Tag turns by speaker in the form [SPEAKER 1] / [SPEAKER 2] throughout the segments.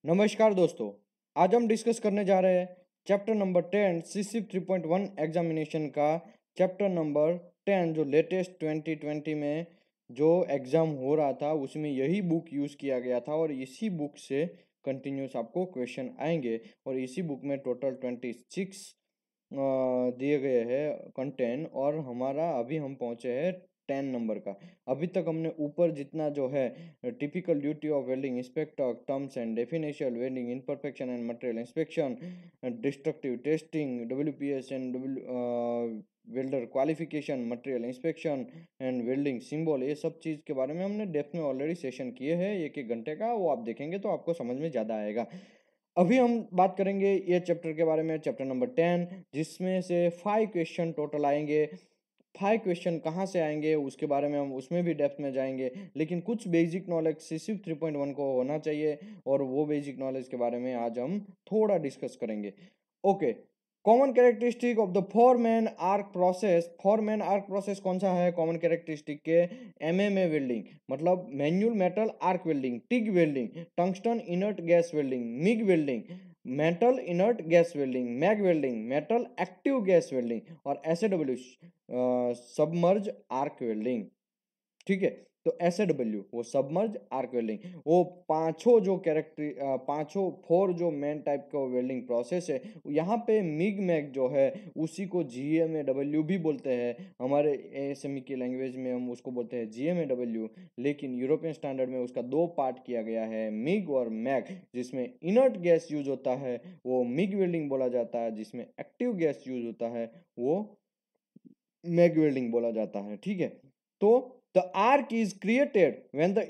[SPEAKER 1] नमस्कार दोस्तों। आज हम डिस्कस करने जा रहे हैं चैप्टर नंबर 10 सीसिप 3.1 एग्जामिनेशन का चैप्टर नंबर 10 जो लेटेस्ट 2020 में जो एग्ज़ाम हो रहा था उसमें यही बुक यूज़ किया गया था और इसी बुक से कंटिन्यूस आपको क्वेश्चन आएंगे और इसी बुक में टोटल 26 दिए गए हैं कंटेंट और हमारा अभी हम पहुंचे हैं 10 नंबर का। अभी तक हमने ऊपर जितना जो है typical duty of welding inspector terms and definition welding imperfection and material inspection destructive testing WPS and welder qualification material inspection and welding symbol ये सब चीज़ के बारे में हमने डेप्थ में ऑलरेडी सेशन किए हैं 1-1 घंटे का। वो आप देखेंगे तो आपको समझ में ज़्यादा आएगा। अभी हम बात करेंगे ये चैप्टर के बारे में, चैप्टर नंबर 10, जिसमें से 5 क्वेश्चन टोटल आएंगे। 5 क्वेश्चन कहाँ से आएंगे उसके बारे में हम उसमें भी डेप्थ में जाएंगे, लेकिन कुछ बेसिक नॉलेज सिर्फ 3.1 को होना चाहिए और वो बेसिक नॉलेज के बारे में आज हम थोड़ा डिस्कस करेंगे। Okay, common characteristic of the four main arc process कौन सा है कॉमन कैरेक्टरिस्टिक के? एमएमए वेल्डिंग मतलब manual metal arc welding, TIG welding, tungsten inert gas welding, MIG welding, metal inert gas welding, MAG welding, metal active gas welding और SAW submerge arc welding. ठीक है, तो SA W वो submerge arc welding, वो पांचों जो पांचों फोर जो मेन टाइप का वेल्डिंग प्रोसेस है। यहाँ पे मिग मैग जो है उसी को जीएमएडब्ल्यू भी बोलते हैं। हमारे एएसएमई की लैंग्वेज में हम उसको बोलते हैं जीएमएडब्ल्यू, लेकिन यूरोपियन स्टैंडर्ड में उसका दो पार्ट किया गया है, मिग और मैग। जिसमें इनर्ट गैस यूज होता है वो मिग वेल्डिंग बोला जाता है, जिसमें एक्टिव गैस यूज होता है वो मैग वेल्डिंग बोला जाता है। ठीक है, तो the arc is created when the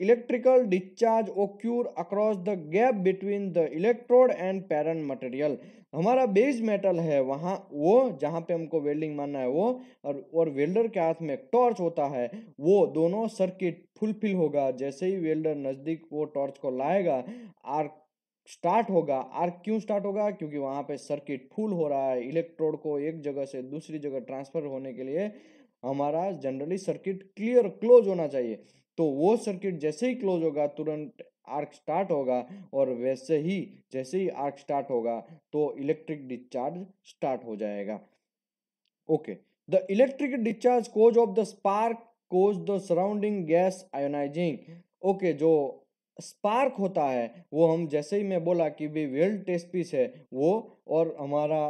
[SPEAKER 1] electrical discharge occur across the gap between the electrode and parent material। हमारा बेस मेटल है वहाँ वो जहाँ पे हमको वेल्डिंग मानना है वो, और वेल्डर के हाथ में टॉर्च होता है। वो दोनों सर्किट फुलफिल होगा जैसे ही वेल्डर नज़दीक वो टॉर्च को लाएगा, आर्क स्टार्ट होगा। आर्क क्यों स्टार्ट होगा? क्योंकि वहां पे सर्किट फुल हो रहा है। इलेक्ट्रोड को एक जगह से दूसरी जगह ट्रांसफर होने के लिए हमारा जनरली सर्किट क्लियर क्लोज होना चाहिए। तो वो सर्किट जैसे ही क्लोज होगा तुरंत आर्क स्टार्ट होगा, और वैसे ही जैसे ही आर्क स्टार्ट होगा तो इलेक्ट्रिक डिस्चार्ज स्टार्ट हो जाएगा। Okay, the electric discharge cause of the spark cause the surrounding gas ionising. Okay, जो स्पार्क होता है वो हम जैसे ही मैं बोला कि भी वेल्ड टेस्ट पीस है वो और हमारा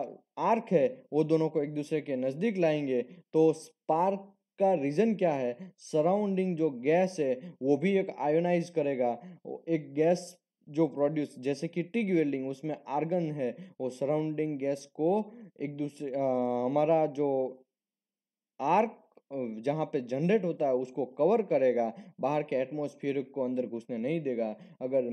[SPEAKER 1] आर्क है वो दोनों को एक दूसरे के नज़दीक लाएंगे तो स्पार्क का रीज़न क्या है? सराउंडिंग जो गैस है वो भी एक आयोनाइज करेगा। एक गैस जो प्रोड्यूस जैसे कि टिग वेल्डिंग उसमें आर्गन है, वो सराउंडिंग गैस को एक दूसरे हमारा जो आर्क जहाँ पे जनरेट होता है उसको कवर करेगा, बाहर के एटमॉस्फेयर को अंदर घुसने नहीं देगा। अगर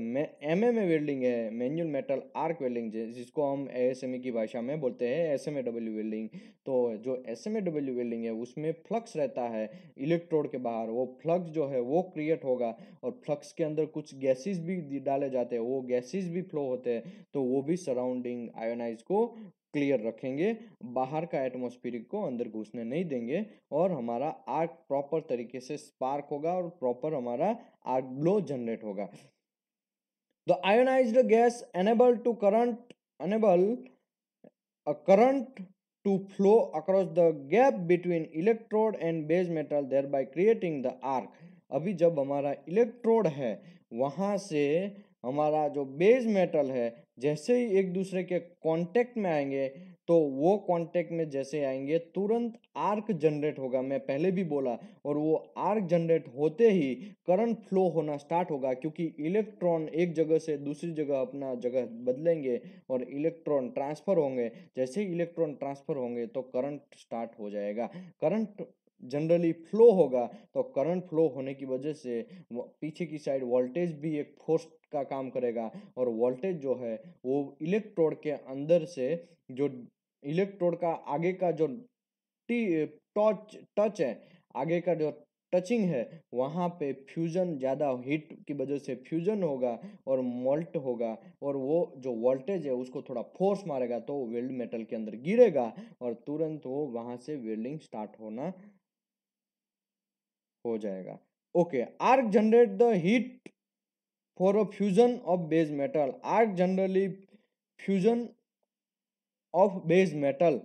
[SPEAKER 1] एमएमए वेल्डिंग है, मैनुअल मेटल आर्क वेल्डिंग, जिसको हम एएसएमई की भाषा में बोलते हैं एसएमएडब्ल्यू वेल्डिंग, तो जो एसएमएडब्ल्यू वेल्डिंग है उसमें फ्लक्स रहता है इलेक्ट्रोड के बाहर। वो फ्लक्स जो है वो क्रिएट होगा और फ्लक्स के अंदर कुछ गैसेस भी डाले जाते हैं, वो गैसेस भी फ्लो होते हैं, तो वो भी सराउंडिंग आयोनाइज को क्लियर रखेंगे, बाहर का एटमॉस्फेयर को अंदर घुसने नहीं देंगे और हमारा आर्क प्रॉपर तरीके से स्पार्क होगा और प्रॉपर हमारा आर्क ब्लो जनरेट होगा। The ionised gas enable a current to flow across the gap between electrode and base metal thereby creating the arc। अभी जब हमारा इलेक्ट्रोड है वहां से हमारा जो बेस मेटल है जैसे ही एक दूसरे के कांटेक्ट में आएंगे तो वो कांटेक्ट में जैसे आएंगे तुरंत आर्क जनरेट होगा, मैं पहले भी बोला। और वो आर्क जनरेट होते ही करंट फ्लो होना स्टार्ट होगा, क्योंकि इलेक्ट्रॉन एक जगह से दूसरी जगह अपना जगह बदलेंगे और इलेक्ट्रॉन ट्रांसफर होंगे। जैसे ही इलेक्ट्रॉन ट्रांसफर होंगे तो करंट स्टार्ट हो जाएगा। करंट जनरली फ्लो होगा, तो करंट फ्लो होने की वजह से पीछे की साइड वोल्टेज भी एक फोर्स का काम करेगा, और वोल्टेज जो है वो इलेक्ट्रोड के अंदर से जो इलेक्ट्रोड का आगे का जो टच टच है, आगे का जो टचिंग है वहाँ पे फ्यूजन, ज़्यादा हीट की वजह से फ्यूजन होगा और मोल्ट होगा, और वो जो वोल्टेज है उसको थोड़ा फोर्स मारेगा तो वेल्ड मेटल के अंदर गिरेगा और तुरंत वो वहाँ से वेल्डिंग स्टार्ट होना हो जाएगा। Okay, arc generate the heat for a fusion of base metal, arc generally fusion of base metal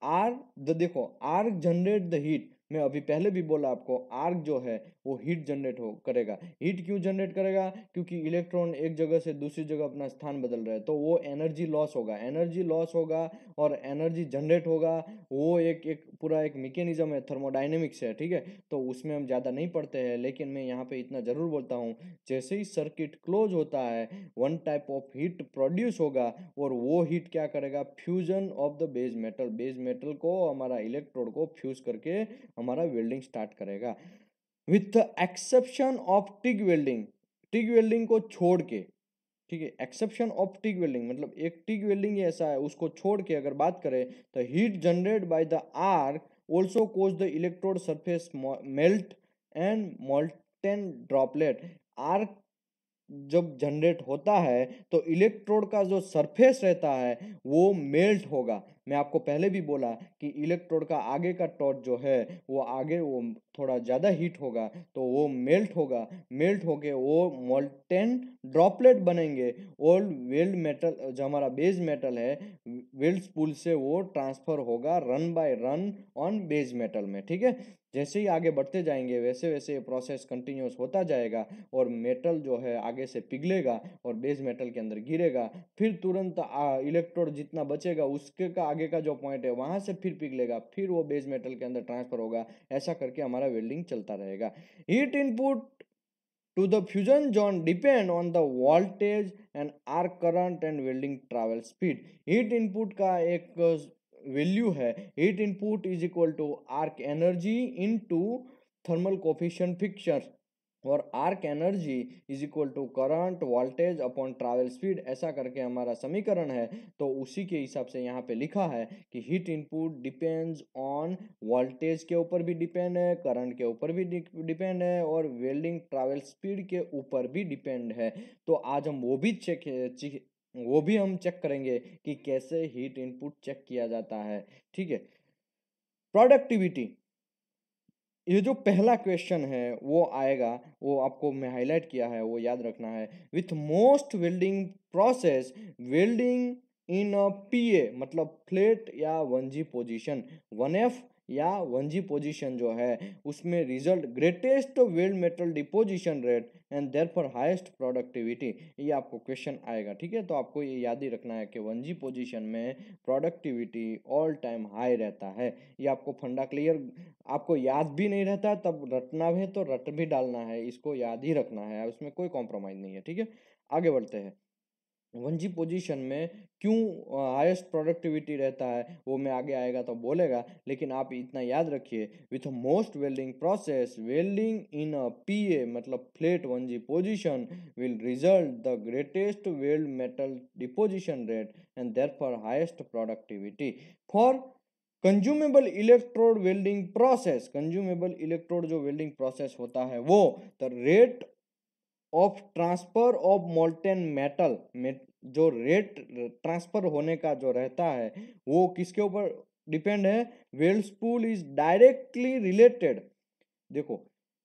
[SPEAKER 1] are the, देखो आर्क जनरेट द हीट, मैं अभी पहले भी बोला आपको, आर्क जो है वो हीट जनरेट हो करेगा। हीट क्यों जनरेट करेगा? क्योंकि इलेक्ट्रॉन एक जगह से दूसरी जगह अपना स्थान बदल रहा है, तो वो एनर्जी लॉस होगा, एनर्जी लॉस होगा और एनर्जी जनरेट होगा। वो एक एक पूरा एक मैकेनिज्म है, थर्मोडाइनमिक्स है, ठीक है। तो उसमें हम ज़्यादा नहीं पढ़ते हैं, लेकिन मैं यहाँ पे इतना ज़रूर बोलता हूँ, जैसे ही सर्किट क्लोज होता है one type of heat produce होगा और वो हीट क्या करेगा? Fusion of the base metal, base metal को हमारा इलेक्ट्रोड को फ्यूज करके हमारा वेल्डिंग स्टार्ट करेगा। With the exception of TIG welding, TIG welding को छोड़ के, ठीक है, एक्सेप्शन ऑफ टिग वेल्डिंग मतलब एक टिग वेल्डिंग ही ऐसा है, उसको छोड़ के अगर बात करें तो heat generate by the arc also cause the electrode surface melt and molten droplet. Arc जब जनरेट होता है तो इलेक्ट्रोड का जो सरफेस रहता है वो मेल्ट होगा। मैं आपको पहले भी बोला कि इलेक्ट्रोड का आगे का टॉर्च जो है वो आगे वो थोड़ा ज़्यादा हीट होगा तो वो मेल्ट होगा, मेल्ट होके वो मोल्टेन ड्रॉपलेट बनेंगे और वेल्ड मेटल जो हमारा बेस मेटल है वेल्ड स्पूल से वो ट्रांसफर होगा run by run on base metal में, ठीक है। जैसे ही आगे बढ़ते जाएंगे वैसे वैसे ये प्रोसेस कंटिन्यूस होता जाएगा और मेटल जो है आगे से पिघलेगा और बेस मेटल के अंदर गिरेगा, फिर तुरंत इलेक्ट्रोड जितना बचेगा उसके का आगे का जो पॉइंट है वहां से फिर पिघलेगा, फिर वो बेस मेटल के अंदर ट्रांसफर होगा। ऐसा करके हमारा वेल्डिंग चलता रहेगा। Heat input to the fusion zone depend on the voltage and arc current and welding travel speed। heat input का एक वैल्यू है, heat input is equal to arc energy into thermal coefficient fixture और arc energy is equal to current voltage upon travel speed, ऐसा करके हमारा समीकरण है। तो उसी के हिसाब से यहाँ पे लिखा है कि heat input depends on voltage के ऊपर भी डिपेंड है, करंट के ऊपर भी डिपेंड है और वेल्डिंग ट्रैवल स्पीड के ऊपर भी डिपेंड है। तो आज हम वो भी हम चेक करेंगे कि कैसे हीट इनपुट चेक किया जाता है, ठीक है। प्रोडक्टिविटी, ये जो पहला क्वेश्चन है वो आएगा, वो आपको मैं हाईलाइट किया है वो याद रखना है। With most welding process welding in a PA मतलब फ्लैट या 1G पोजीशन, 1F या 1G पोजीशन जो है उसमें result greatest weld metal deposition rate and therefore highest productivity, ये आपको क्वेश्चन आएगा, ठीक है। तो आपको ये याद ही रखना है कि 1G पोजीशन में प्रोडक्टिविटी ऑल टाइम हाई रहता है। ये आपको फंडा क्लियर, आपको याद भी नहीं रहता तब रटना है तो रट भी डालना है, इसको याद ही रखना है, उसमें कोई कॉम्प्रोमाइज नहीं है, ठीक है। आगे बढ़ते हैं। 1G पोजीशन में क्यों हाईएस्ट प्रोडक्टिविटी रहता है वो मैं आगे आएगा तो बोलेगा, लेकिन आप इतना याद रखिए with most welding process welding in a PA मतलब flat 1G position will result the greatest weld metal deposition rate and therefore highest productivity. For consumable electrode welding process, consumable electrode जो वेल्डिंग प्रोसेस होता है वो the rate of transfer of molten metal में जो rate transfer होने का जो रहता है वो किसके ऊपर डिपेंड है? Weld spool is directly related, देखो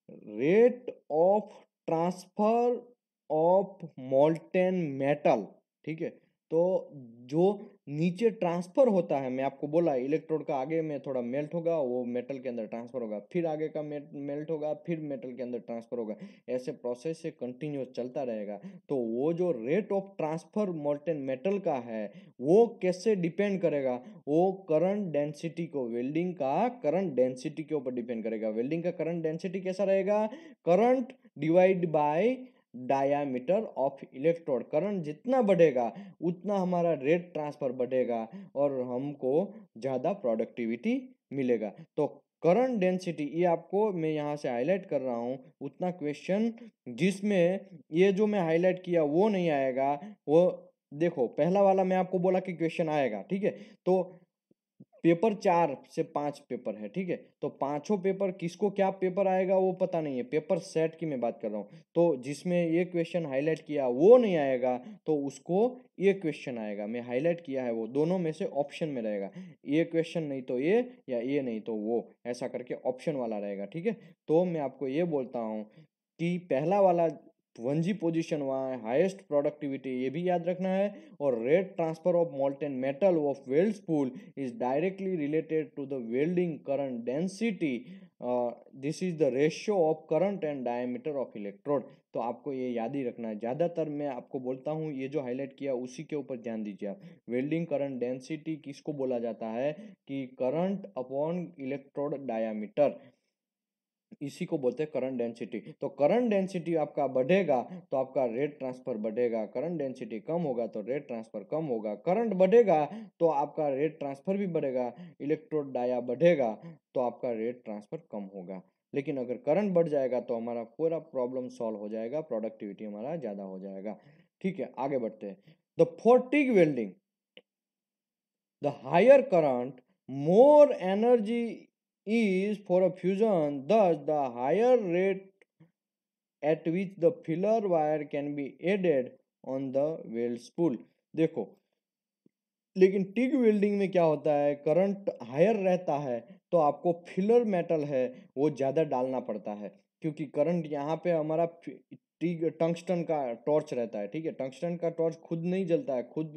[SPEAKER 1] rate of transfer of molten metal, ठीक है। तो जो नीचे ट्रांसफर होता है, मैं आपको बोला इलेक्ट्रोड का आगे में थोड़ा मेल्ट होगा वो मेटल के अंदर ट्रांसफर होगा, फिर आगे का मेल्ट होगा फिर मेटल के अंदर ट्रांसफर होगा, ऐसे प्रोसेस से कंटिन्यूस चलता रहेगा। तो वो जो rate of transfer molten metal का है वो कैसे डिपेंड करेगा? वो करंट डेंसिटी को, वेल्डिंग का करंट डेंसिटी के ऊपर डिपेंड करेगा। वेल्डिंग का करंट डेंसिटी कैसा रहेगा? Current divide bye diameter of electrode, current जितना बढ़ेगा उतना हमारा रेट ट्रांसफर बढ़ेगा और हमको ज़्यादा प्रोडक्टिविटी मिलेगा। तो करंट डेंसिटी ये आपको मैं यहाँ से हाईलाइट कर रहा हूँ, उतना क्वेश्चन जिसमें ये जो मैं हाईलाइट किया वो नहीं आएगा, वो देखो पहला वाला मैं आपको बोला कि क्वेश्चन आएगा, ठीक है। तो पेपर 4 से 5 पेपर है, ठीक है। तो पांचों पेपर किसको क्या पेपर आएगा वो पता नहीं है, पेपर सेट की मैं बात कर रहा हूँ। तो जिसमें ये क्वेश्चन हाईलाइट किया वो नहीं आएगा तो उसको ये क्वेश्चन आएगा, मैं हाईलाइट किया है वो दोनों में से ऑप्शन में रहेगा, ये क्वेश्चन नहीं तो ये या ये नहीं तो वो, ऐसा करके ऑप्शन वाला रहेगा, ठीक है। तो मैं आपको ये बोलता हूँ कि पहला वाला 1G पोजीशन वहाँ है, हाईएस्ट प्रोडक्टिविटी ये भी याद रखना है, और rate transfer of molten metal of weld spool is directly related to the welding current density, this is the ratio of current and diameter of electrode. तो आपको ये याद ही रखना है, ज़्यादातर मैं आपको बोलता हूँ ये जो हाईलाइट किया उसी के ऊपर ध्यान दीजिए आप। वेल्डिंग करंट डेंसिटी किसको बोला जाता है कि करंट अपॉन इलेक्ट्रोड डायामीटर, इसी को बोलते हैं करंट डेंसिटी। तो करंट डेंसिटी आपका बढ़ेगा तो आपका रेट ट्रांसफर बढ़ेगा, करंट डेंसिटी कम होगा तो रेट ट्रांसफर कम होगा, करंट बढ़ेगा तो आपका रेट ट्रांसफर भी बढ़ेगा, इलेक्ट्रोड डाया बढ़ेगा तो आपका रेट ट्रांसफर कम होगा। लेकिन अगर करंट बढ़ जाएगा तो हमारा पूरा प्रॉब्लम सॉल्व हो जाएगा, प्रोडक्टिविटी हमारा ज़्यादा हो जाएगा। ठीक है, आगे बढ़ते हैं। The for TIG welding, the higher current, more energy is for a fusion, thus the higher rate at which the filler wire can be added on the weld spool। देखो, लेकिन टिग वेल्डिंग में क्या होता है, करंट हायर रहता है तो आपको फिलर मेटल है वो ज़्यादा डालना पड़ता है, क्योंकि करंट यहाँ पे हमारा टिग टंगस्टन का टॉर्च रहता है। ठीक है, टंगस्टन का टॉर्च खुद नहीं जलता है, खुद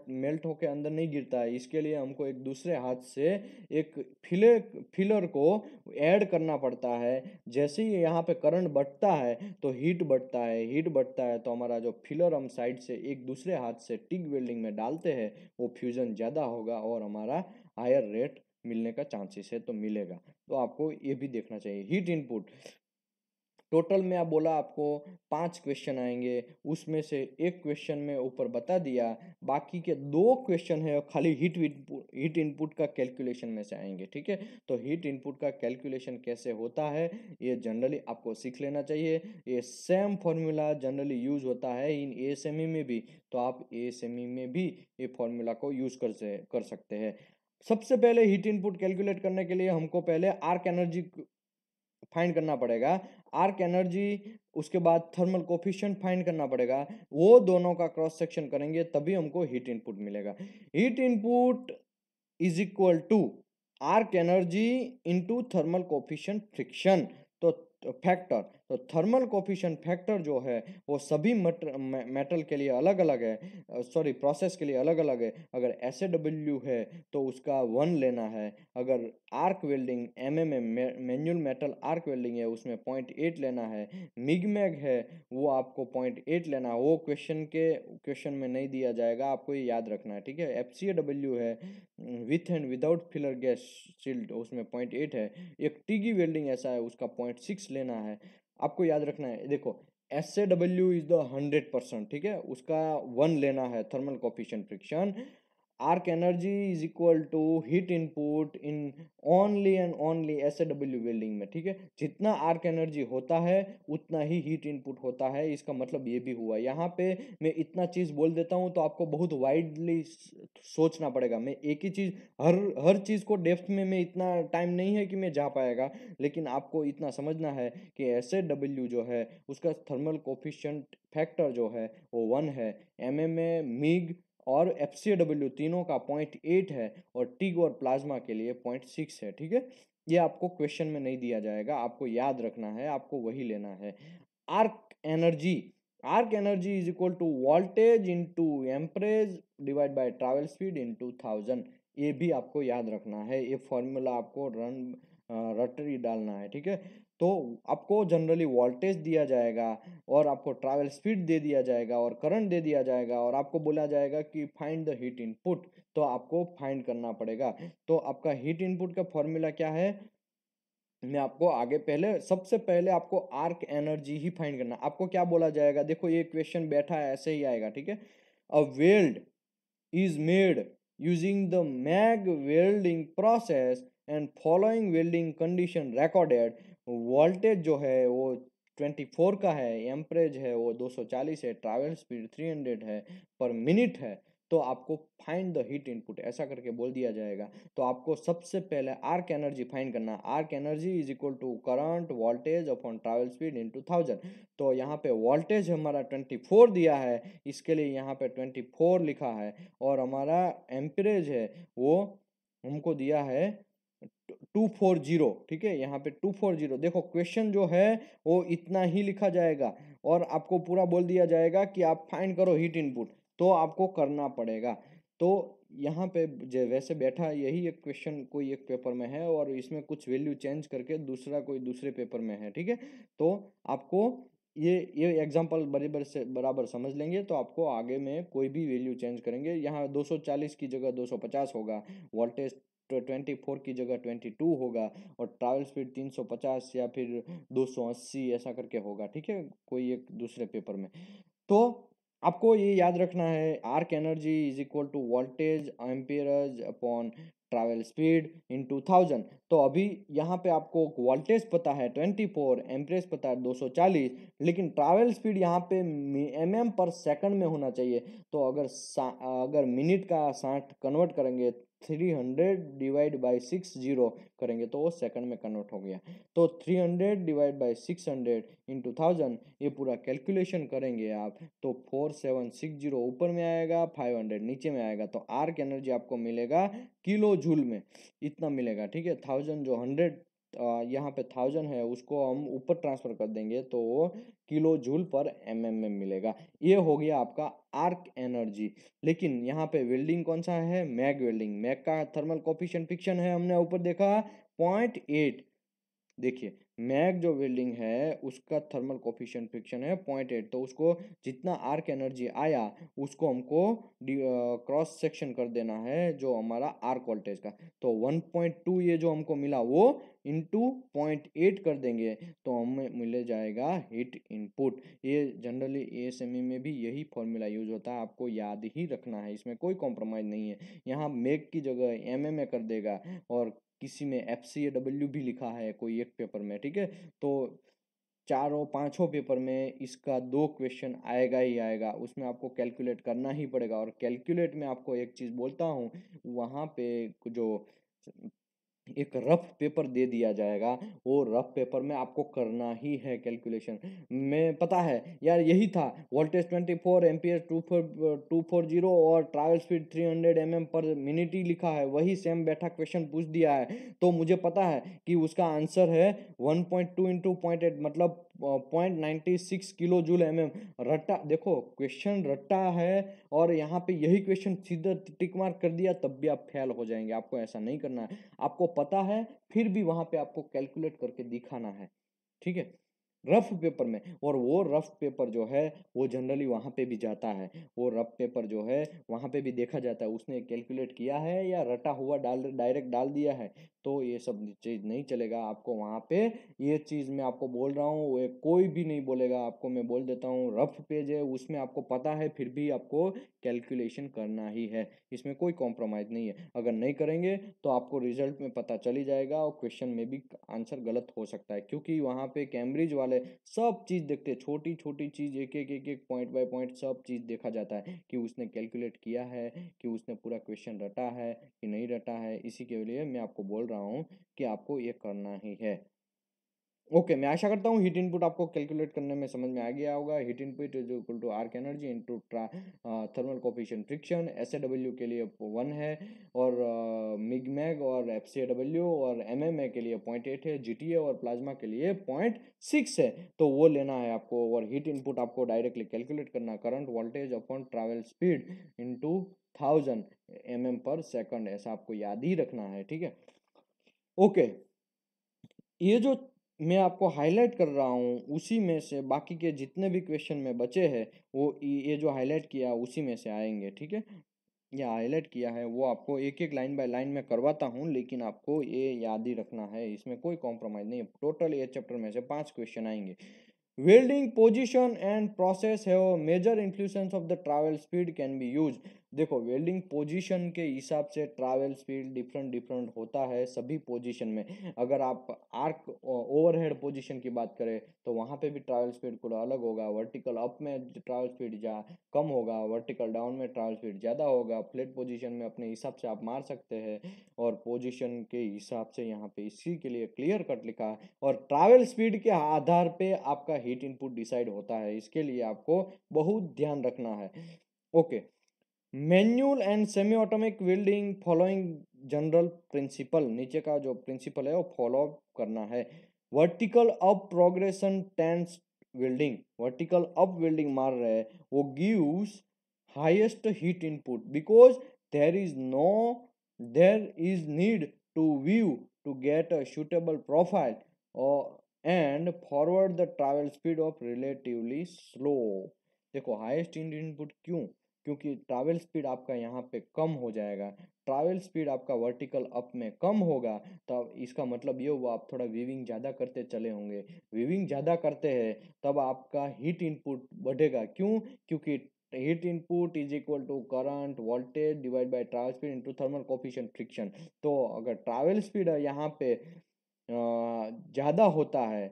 [SPEAKER 1] मेल्ट होके अंदर नहीं गिरता है, इसके लिए हमको एक दूसरे हाथ से एक फिलर को ऐड करना पड़ता है। जैसे ही यहाँ पे करंट बढ़ता है तो हीट बढ़ता है, हीट बढ़ता है तो हमारा जो फिलर हम साइड से एक दूसरे हाथ से टिग वेल्डिंग में डालते हैं वो फ्यूजन ज़्यादा होगा और हमारा हायर रेट मिलने का चांसेस है तो मिलेगा। तो आपको ये भी देखना चाहिए। हीट इनपुट, टोटल में आप बोला आपको 5 क्वेश्चन आएंगे, उसमें से एक क्वेश्चन में ऊपर बता दिया, बाकी के 2 क्वेश्चन है खाली हीट इनपुट का कैलकुलेशन में से आएंगे। ठीक है, तो हीट इनपुट का कैलकुलेशन कैसे होता है ये जनरली आपको सीख लेना चाहिए। ये सेम फॉर्मूला जनरली यूज होता है इन एएसएमई में भी, तो आप एएसएमई में भी ये फॉर्मूला को यूज कर सकते हैं। सबसे पहले हीट इनपुट कैलकुलेट करने के लिए हमको पहले आर्क एनर्जी फाइंड करना पड़ेगा, आर्क एनर्जी, उसके बाद थर्मल कोफिशिएंट फाइंड करना पड़ेगा, वो दोनों का क्रॉस सेक्शन करेंगे तभी हमको हीट इनपुट मिलेगा। Heat input is equal to arc energy into thermal coefficient friction तो फैक्टर। तो थर्मल कोफिशिएंट फैक्टर जो है वो सभी मेटल के लिए अलग अलग है, सॉरी प्रोसेस के लिए अलग अलग है। अगर एसएडब्ल्यू है तो उसका 1 लेना है, अगर arc welding MM manual metal arc welding है उसमें 0.8 लेना है, मिगमैग है वो आपको 0.8 लेना है, वो क्वेश्चन में नहीं दिया जाएगा, आपको ये याद रखना है। ठीक है, एफसीडब्ल्यू है with and without filler gas shield उसमें 0.8 है, एक टीगी वेल्डिंग ऐसा है उसका 0.6 लेना है, आपको याद रखना है। देखो S A W is the 100%, ठीक है, उसका 1 लेना है thermal coefficient friction. Arc energy is equal to heat input in only and only S A W welding में। ठीक है, जितना आर्क एनर्जी होता है उतना ही हीट इनपुट होता है, इसका मतलब ये भी हुआ। यहाँ पे मैं इतना चीज़ बोल देता हूँ तो आपको बहुत वाइडली सोचना पड़ेगा, मैं एक ही चीज़ हर चीज़ को डेप्थ में मैं इतना टाइम नहीं है कि मैं जा पाएगा, लेकिन आपको इतना समझना है कि एस ए डब्ल्यू जो है उसका थर्मल कोफिशिएंट फैक्टर जो है वो 1 है, एम एम ए मिग और एफ सी डब्ल्यू तीनों का 0.8 है और टिग और प्लाज्मा के लिए 0.6 है। ठीक है, ये आपको क्वेश्चन में नहीं दिया जाएगा, आपको याद रखना है, आपको वही लेना है। Arc energy, arc energy is equal to voltage into amperage divide by travel speed into 1000, ये भी आपको याद रखना है, ये फॉर्मूला आपको रटरी डालना है। ठीक है, तो आपको जनरली वोल्टेज दिया जाएगा और आपको ट्रैवल स्पीड दे दिया जाएगा और करंट दे दिया जाएगा और आपको बोला जाएगा कि फाइंड द हीट इनपुट, तो आपको फाइंड करना पड़ेगा। तो आपका हीट इनपुट का फॉर्मूला क्या है, मैं आपको आगे पहले सबसे पहले आपको आर्क एनर्जी ही फाइंड करना। आपको क्या बोला जाएगा, देखो ये क्वेश्चन बैठा है ऐसे ही आएगा। ठीक है, अ weld is made using the MAG welding process and following welding condition recorded, voltage जो है वो 24 का है, एम्परेज है वो 240 है, ट्रैवल स्पीड 300 है पर मिनट है, तो आपको फाइंड द हीट इनपुट ऐसा करके बोल दिया जाएगा। तो आपको सबसे पहले आर्क एनर्जी फाइंड करना, arc energy is equal to current voltage upon travel speed into 1000। तो यहाँ पे वोल्टेज हमारा 24 दिया है, इसके लिए यहाँ पे 24 लिखा है, और हमारा एम्परेज है वो हमको दिया है 240, ठीक है, यहाँ पे 240। देखो क्वेश्चन जो है वो इतना ही लिखा जाएगा और आपको पूरा बोल दिया जाएगा कि आप फाइंड करो हीट इनपुट, तो आपको करना पड़ेगा। तो यहाँ पे वैसे बैठा यही एक क्वेश्चन कोई एक पेपर में है और इसमें कुछ वैल्यू चेंज करके दूसरा कोई दूसरे पेपर में है, ठीक है। तो आपको ये एग्जांपल बराबर से बराबर समझ लेंगे तो आपको आगे में कोई भी वैल्यू चेंज करेंगे, यहाँ 240 की जगह 250 होगा, वोल्टेज 24 की जगह 22 होगा और ट्रैवल स्पीड 350 या फिर 280 ऐसा करके होगा, ठीक है, कोई एक दूसरे पेपर में। तो आपको ये याद रखना है, arc energy is equal to voltage amperage upon travel speed into 1000। तो अभी यहाँ पे आपको वोल्टेज पता है 24, एम्पियर्स पता है 240, लेकिन ट्रैवल स्पीड यहाँ पे mm पर सेकंड में होना चाहिए। तो अगर मिनट का 60 कन्वर्ट करेंगे, 300 डिवाइड बाई 60 करेंगे तो वो सेकंड में कन्वर्ट हो गया। तो 300 डिवाइड बाई 600 इंटू 1000, ये पूरा कैलकुलेशन करेंगे आप तो 4760 ऊपर में आएगा, 500 नीचे में आएगा। तो आर्क एनर्जी आपको मिलेगा किलो जूल में, इतना मिलेगा, ठीक है। 1000 जो 100 यहाँ पे 1000 है उसको हम ऊपर ट्रांसफर कर देंगे तो वो किलो जूल पर में मिलेगा। ये हो गया आपका आर्क एनर्जी। लेकिन यहाँ पे वेल्डिंग कौन सा है, मैग वेल्डिंग। मैग का थर्मल कोफिशिएंट फिक्शन है, हमने ऊपर देखा 0.8। देखिए मैग जो वेल्डिंग है उसका थर्मल कोफिशिएंट फ्रिक्शन है 0.8, तो उसको जितना आर्क एनर्जी आया उसको हमको क्रॉस सेक्शन कर देना है जो हमारा आर्क वोल्टेज का। तो 1.2 ये जो हमको मिला वो इंटू 0.8 कर देंगे तो हमें मिल जाएगा हीट इनपुट। ये जनरली एएसएमई में भी यही फॉर्मूला यूज होता है, आपको याद ही रखना है, इसमें कोई कॉम्प्रोमाइज नहीं है। यहाँ मेग की जगह एमएमए कर देगा और किसी में FCAW भी लिखा है कोई एक पेपर में, ठीक है। तो चारों पांचों पेपर में इसका 2 क्वेश्चन आएगा ही आएगा, उसमें आपको कैलकुलेट करना ही पड़ेगा। और कैलकुलेट में आपको एक चीज बोलता हूँ, वहां पे जो एक रफ पेपर दे दिया जाएगा, वो रफ पेपर में आपको करना ही है कैलकुलेशन में। पता है यार यही था, वोल्टेज 24 एम्पियर 240 और ट्रैवल स्पीड 300 पर मिनट ही लिखा है, वही सेम बैठा क्वेश्चन पूछ दिया है। तो मुझे पता है कि उसका आंसर है 1.2 इंटू 0.8 मतलब 0.96 किलो जूल रट्टा। देखो क्वेश्चन रट्टा है और यहाँ पे यही क्वेश्चन सीधा टिक मार्क कर दिया तब भी आप फेल हो जाएंगे। आपको ऐसा नहीं करना है, आपको पता है फिर भी वहां पे आपको कैलकुलेट करके दिखाना है, ठीक है, रफ पेपर में। और वो रफ पेपर जो है वो जनरली वहां पे भी जाता है, वो रफ पेपर जो है वहां पे भी देखा जाता है उसने कैलकुलेट किया है या रटा हुआ डायरेक्ट डाल दिया है। तो ये सब चीज नहीं चलेगा आपको वहां पे। ये चीज मैं आपको बोल रहा हूँ, वो कोई भी नहीं बोलेगा आपको, मैं बोल देता हूँ रफ पेज है उसमें आपको पता है फिर भी आपको कैलकुलेशन करना ही है, इसमें कोई कॉम्प्रोमाइज नहीं है। अगर नहीं करेंगे तो आपको रिजल्ट में पता चली जाएगा और क्वेश्चन में भी आंसर गलत हो सकता है, क्योंकि वहां पे कैम्ब्रिज वाले सब चीज देखते हैं, छोटी छोटी चीज एक एक पॉइंट बाय पॉइंट सब चीज देखा जाता है कि उसने कैलकुलेट किया है, कि उसने पूरा क्वेश्चन रटा है कि नहीं रटा है। इसी के लिए मैं आपको बोल रहा हूँ कि आपको ये करना ही है। ओके मैं आशा करता हूँ हीट इनपुट आपको कैलकुलेट करने में समझ में आ गया होगा। Heat input is equal to arc energy into thermal coefficient friction. SAW के लिए 1 है और मिगमैग और एफसीडब्ल्यू और एमएमए के लिए 0.8 है, जीटीए और प्लाज्मा के लिए 0.6 है। तो वो लेना है आपको। और हीट इनपुट आपको डायरेक्टली कैलकुलेट करना, current voltage upon travel speed into 1000 पर सेकंड, ऐसा आपको याद ही रखना है, ठीक है। ओके ये जो मैं आपको हाईलाइट कर रहा हूँ उसी में से बाकी के जितने भी क्वेश्चन में बचे हैं वो ये जो हाईलाइट किया उसी में से आएंगे, ठीक है। ये हाईलाइट किया है वो आपको एक एक लाइन बाय लाइन में करवाता हूँ, लेकिन आपको ये याद ही रखना है, इसमें कोई कॉम्प्रोमाइज नहीं है। टोटल ये चैप्टर में से 5 क्वेश्चन आएंगे। वेल्डिंग पोजीशन एंड प्रोसेस है major influence of the travel speed can be use. देखो वेल्डिंग पोजीशन के हिसाब से ट्रैवल स्पीड डिफरेंट डिफरेंट होता है सभी पोजीशन में। अगर आप आर्क ओवरहेड पोजीशन की बात करें तो वहां पे भी ट्रैवल स्पीड थोड़ा अलग होगा। वर्टिकल अप में ट्रैवल स्पीड कम होगा, वर्टिकल डाउन में ट्रैवल स्पीड ज़्यादा होगा। फ्लैट पोजीशन में अपने हिसाब से आप मार सकते हैं और पोजीशन के हिसाब से यहाँ पे इसी के लिए क्लियर कट लिखा है। और ट्रैवल स्पीड के आधार पे आपका हीट इनपुट डिसाइड होता है, इसके लिए आपको बहुत ध्यान रखना है। Okay manual and semi automatic welding following general principle, नीचे का जो प्रिंसिपल है वो फॉलो करना है। Vertical up progression tends welding, vertical up welding मार रहे हैं, वो gives highest heat input because there is no there is need to view to get a suitable profile or and forward the travel speed of relatively slow। देखो highest input क्यों, क्योंकि travel speed आपका यहाँ पे कम हो जाएगा। Travel speed आपका vertical up में कम होगा तो इसका मतलब ये हुआ आप थोड़ा वीविंग ज़्यादा करते चले होंगे। वीविंग ज़्यादा करते हैं तब आपका हीट इनपुट बढ़ेगा। क्यों, क्योंकि heat input is equal to current voltage divide by travel speed into thermal coefficient friction. तो अगर ट्रैवल स्पीड यहाँ पे ज़्यादा होता है,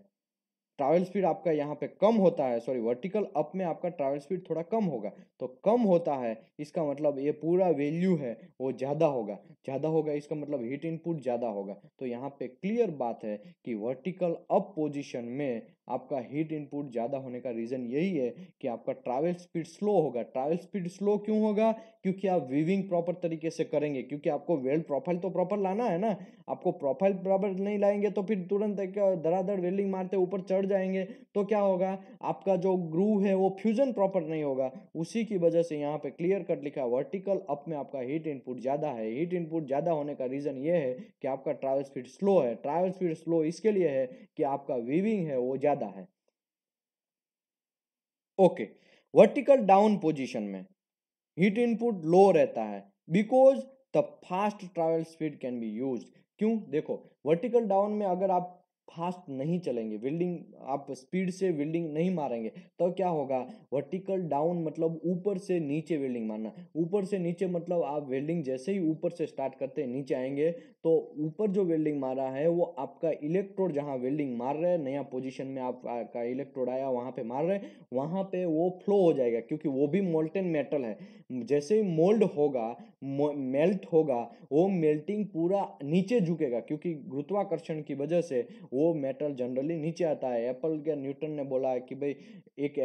[SPEAKER 1] ट्रैवल स्पीड आपका यहाँ पे कम होता है, सॉरी वर्टिकल अप में आपका ट्रैवल स्पीड थोड़ा कम होगा, तो कम होता है इसका मतलब ये पूरा वैल्यू है वो ज़्यादा होगा। ज़्यादा होगा इसका मतलब हीट इनपुट ज़्यादा होगा। तो यहाँ पे क्लियर बात है कि वर्टिकल अप पोजीशन में आपका हीट इनपुट ज़्यादा होने का रीज़न यही है कि आपका ट्रैवल स्पीड स्लो होगा। ट्रैवल स्पीड स्लो क्यों होगा, क्योंकि आप वीविंग प्रॉपर तरीके से करेंगे, क्योंकि आपको वेल्ड प्रोफाइल तो प्रॉपर लाना है ना। आपको प्रोफाइल बराबर नहीं लाएंगे तो फिर तुरंत एक धड़ाधड़ वेल्डिंग मारते ऊपर चढ़ जाएंगे तो क्या होगा, आपका जो ग्रूव है वो फ्यूजन प्रॉपर नहीं होगा। उसी की वजह से यहाँ पे क्लियर कट लिखा है वर्टिकल अप में आपका हीट इनपुट ज़्यादा है। हीट इनपुट ज़्यादा होने का रीज़न ये है कि आपका ट्रैवल स्पीड स्लो है। ट्रैवल स्पीड स्लो इसके लिए है कि आपका वीविंग है वो ज़्यादा है। ओके, वर्टिकल डाउन पोजीशन में हीट इनपुट लो रहता है because the fast travel speed can be use. क्यों, देखो वर्टिकल डाउन में अगर आप फास्ट नहीं चलेंगे, वेल्डिंग आप स्पीड से वेल्डिंग नहीं मारेंगे तो क्या होगा, वर्टिकल डाउन मतलब ऊपर से नीचे वेल्डिंग मारना। ऊपर से नीचे मतलब आप वेल्डिंग जैसे ही ऊपर से स्टार्ट करते हैं नीचे आएंगे तो ऊपर जो वेल्डिंग मारा है वो आपका इलेक्ट्रोड जहाँ वेल्डिंग मार रहे हैं नया पोजीशन में आपका इलेक्ट्रोड आया वहां पे मार रहे हैं, वहां पे वो फ्लो हो जाएगा क्योंकि वो भी मोल्टेन मेटल है। जैसे ही मोल्ड होगा, मेल्ट होगा, वो मेल्टिंग पूरा नीचे झुकेगा क्योंकि गुरुत्वाकर्षण की वजह से वो मेटल जनरली नीचे आता है। एप्पल के न्यूटन ने बोला है कि भाई एक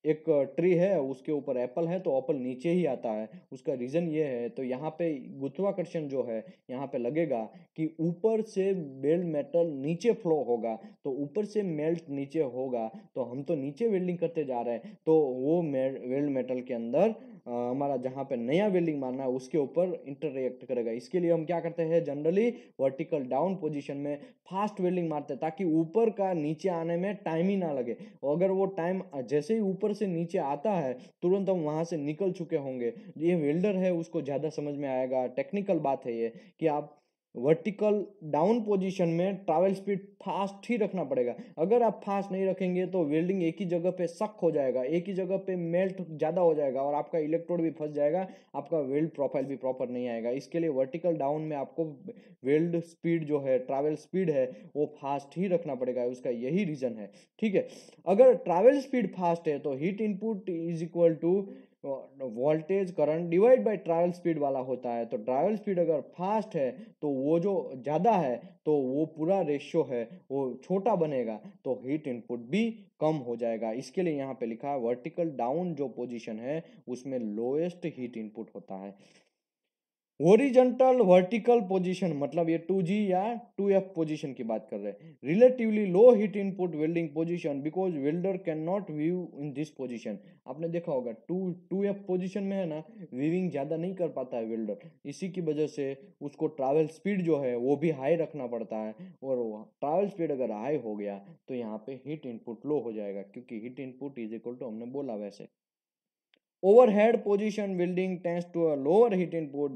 [SPEAKER 1] एक ट्री है उसके ऊपर एप्पल है तो एप्पल नीचे ही आता है, उसका रीजन ये है। तो यहाँ पे गुरुत्वाकर्षण जो है यहाँ पे लगेगा कि ऊपर से बेल्ट मेटल नीचे फ्लो होगा, तो ऊपर से मेल्ट नीचे होगा तो हम तो नीचे वेल्डिंग करते जा रहे हैं तो वो वेल्ड मेटल के अंदर हमारा जहाँ पे नया वेल्डिंग मारना है उसके ऊपर इंटररिएक्ट करेगा। इसके लिए हम क्या करते हैं जनरली वर्टिकल डाउन पोजीशन में फास्ट वेल्डिंग मारते हैं ताकि ऊपर का नीचे आने में टाइम ही ना लगे। अगर वो टाइम जैसे ही ऊपर से नीचे आता है तुरंत हम वहां से निकल चुके होंगे। ये वेल्डर है उसको ज़्यादा समझ में आएगा, टेक्निकल बात है ये कि आप वर्टिकल डाउन पोजीशन में ट्रैवल स्पीड फास्ट ही रखना पड़ेगा। अगर आप फास्ट नहीं रखेंगे तो वेल्डिंग एक ही जगह पे सक हो जाएगा, एक ही जगह पे मेल्ट ज़्यादा हो जाएगा और आपका इलेक्ट्रोड भी फंस जाएगा, आपका वेल्ड प्रोफाइल भी प्रॉपर नहीं आएगा। इसके लिए वर्टिकल डाउन में आपको वेल्ड स्पीड जो है ट्रैवल स्पीड है वो फास्ट ही रखना पड़ेगा, उसका यही रीज़न है। ठीक है, अगर ट्रैवल स्पीड फास्ट है तो heat input is equal to voltage current divide by travel speed वाला होता है। तो ट्रैवल स्पीड अगर फास्ट है तो वो जो ज़्यादा है तो वो पूरा रेशियो है वो छोटा बनेगा तो हीट इनपुट भी कम हो जाएगा। इसके लिए यहाँ पे लिखा है वर्टिकल डाउन जो पोजीशन है उसमें लोएस्ट हीट इनपुट होता है। ओरिजेंटल वर्टिकल पोजीशन मतलब ये 2G या 2F पोजीशन की बात कर रहे हैं। Relatively low heat input welding position because welder can not weave in this position. आपने देखा होगा 2F पोजीशन में है ना, वीविंग ज़्यादा नहीं कर पाता है वेल्डर, इसी की वजह से उसको ट्रैवल स्पीड जो है वो भी हाई रखना पड़ता है। और ट्रैवल स्पीड अगर हाई हो गया तो यहाँ पे हीट इनपुट लो हो जाएगा क्योंकि heat input is equal to हमने बोला वैसे। Overhead position welding tends to a lower heat input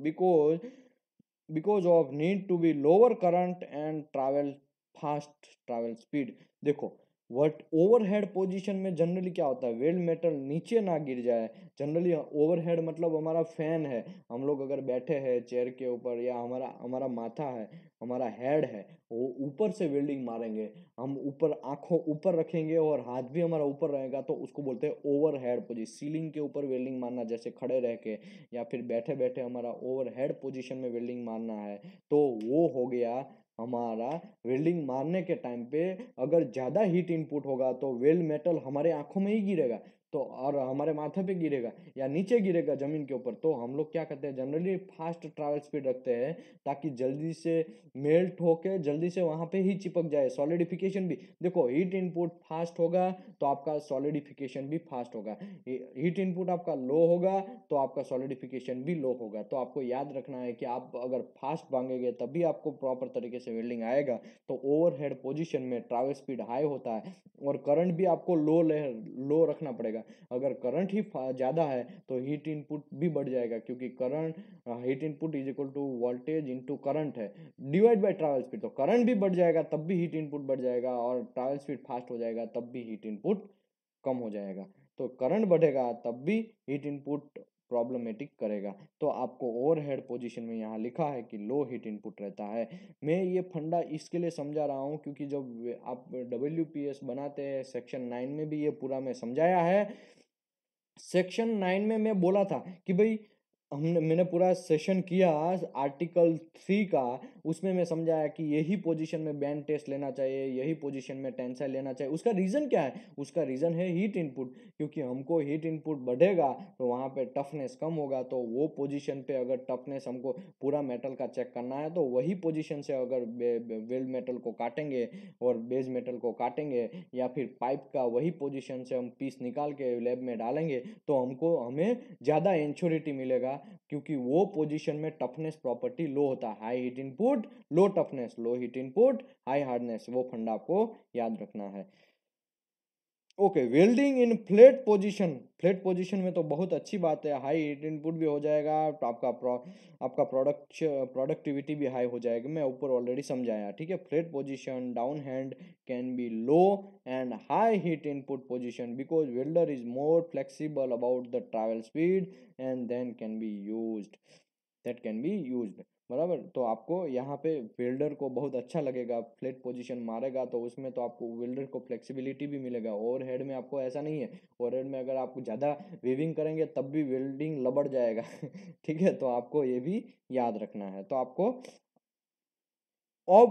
[SPEAKER 1] because of need to be lower current and travel fast travel speed। देखो वट ओवरहेड पोजीशन में generally क्या होता है, वेल्ड मेटल नीचे ना गिर जाए। जनरली ओवरहेड मतलब हमारा फैन है, हम लोग अगर बैठे हैं चेयर के ऊपर या हमारा हमारा माथा है, हमारा हेड है, वो ऊपर से वेल्डिंग मारेंगे, हम ऊपर आंखों ऊपर रखेंगे और हाथ भी हमारा ऊपर रहेगा तो उसको बोलते हैं ओवरहेड पोजीशन। सीलिंग के ऊपर वेल्डिंग मारना जैसे खड़े रह के या फिर बैठे बैठे हमारा ओवरहेड पोजीशन में वेल्डिंग मारना है तो वो हो गया हमारा वेल्डिंग मारने के टाइम पे अगर ज़्यादा हीट इनपुट होगा तो वेल्ड मेटल हमारे आंखों में ही गिरेगा। तो और हमारे माथे पे गिरेगा या नीचे गिरेगा ज़मीन के ऊपर, तो हम लोग क्या करते हैं जनरली फास्ट ट्रैवल स्पीड रखते हैं ताकि जल्दी से मेल्ट होके जल्दी से वहाँ पे ही चिपक जाए। सॉलिडिफिकेशन भी देखो, हीट इनपुट फास्ट होगा तो आपका सॉलिडिफिकेशन भी फास्ट होगा, हीट इनपुट आपका लो होगा तो आपका सॉलिडिफिकेशन भी लो होगा। तो आपको याद रखना है कि आप अगर फास्ट भागेंगे तभी आपको प्रॉपर तरीके से वेल्डिंग आएगा। तो ओवरहेड पोजीशन में ट्रैवल स्पीड हाई होता है और करंट भी आपको लो रखना पड़ेगा। अगर करंट ही ज़्यादा है तो हीट इनपुट भी बढ़ जाएगा, क्योंकि current heat input is equal to voltage into current है डिवाइड बाय ट्रैवल स्पीड। तो करंट भी बढ़ जाएगा तब भी हीट इनपुट बढ़ जाएगा, और ट्रैवल स्पीड फास्ट हो जाएगा तब भी हीट इनपुट कम हो जाएगा। तो करंट बढ़ेगा तब भी हीट इनपुट प्रॉब्लमेटिक करेगा। तो आपको ओवरहेड पोजीशन में यहाँ लिखा है कि लो हीट इनपुट रहता है। मैं ये फंडा इसके लिए समझा रहा हूँ क्योंकि जब आप WPS बनाते हैं सेक्शन 9 में भी ये पूरा मैं समझाया है। सेक्शन 9 में मैं बोला था कि भाई मैंने पूरा सेशन किया आर्टिकल 3 का, उसमें मैं समझाया कि यही पोजीशन में बैंड टेस्ट लेना चाहिए, यही पोजीशन में टेंसाइल लेना चाहिए। उसका रीज़न क्या है? उसका रीज़न है हीट इनपुट, क्योंकि हमको हीट इनपुट बढ़ेगा तो वहाँ पे टफनेस कम होगा। तो वो पोजीशन पे अगर टफनेस हमको पूरा मेटल का चेक करना है तो वही पोजीशन से अगर वेल्ड मेटल को काटेंगे और बेस मेटल को काटेंगे, या फिर पाइप का वही पोजीशन से हम पीस निकाल के लैब में डालेंगे तो हमें ज़्यादा इंश्योरिटी मिलेगा, क्योंकि वो पोजीशन में टफनेस प्रॉपर्टी लो होता है। High heat input low toughness, लो हीट इनपुट हाई हार्डनेस, वो फंडा आपको याद रखना है। ओके, वेल्डिंग इन फ्लैट पोजीशन में तो बहुत अच्छी बात है, हाई हीट इनपुट भी हो जाएगा तो आपका प्रोडक्टिविटी भी हाई हो जाएगा। मैं ऊपर ऑलरेडी समझाया, ठीक है। Flat position down hand can be low and high heat input position because welder is more flexible about the travel speed and then can be used that can be used बराबर। तो आपको यहाँ पे welder को बहुत अच्छा लगेगा, flat position मारेगा तो उसमें तो आपको वेल्डर को फ्लेक्सिबिलिटी भी मिलेगा। ओवरहेड में आपको ऐसा नहीं है, ओवरहेड में अगर आप ज़्यादा वीविंग करेंगे तब भी वेल्डिंग लबड़ जाएगा ठीक है, तो आपको ये भी याद रखना है। तो आपको of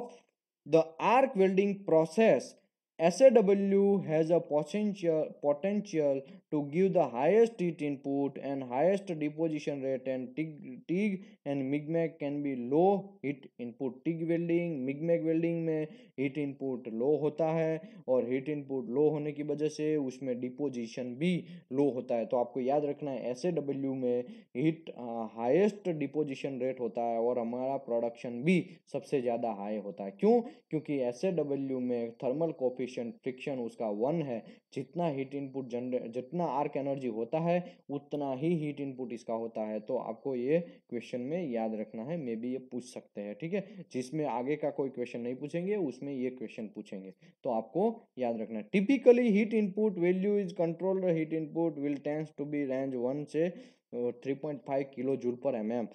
[SPEAKER 1] the arc welding process, SAW has a potential to give the highest heat input and highest deposition rate, and TIG and MIG-MAG can be low heat input। TIG welding MIG-MAG welding में heat input low होता है और heat input low होने की वजह से उसमें deposition भी low होता है। तो आपको याद रखना है SAW में हीट हाईएस्ट डिपोजिशन रेट होता है और हमारा प्रोडक्शन भी सबसे ज़्यादा हाई होता है। क्यों? क्योंकि SAW में थर्मल कोफिशिएंट फ्रिक्शन उसका 1 है। जितना हीट इनपुट जितना आर्क एनर्जी होता है उतना ही हीट इनपुट इसका होता है। तो आपको ये क्वेश्चन में याद रखना है, मे बी ये पूछ सकते हैं, ठीक है। जिसमें आगे का कोई क्वेश्चन नहीं पूछेंगे उसमें ये क्वेश्चन पूछेंगे, तो आपको याद रखना है। Typically heat input value is controlled heat input will tends to be range 1 से 3.5 किलो जूल पर mm।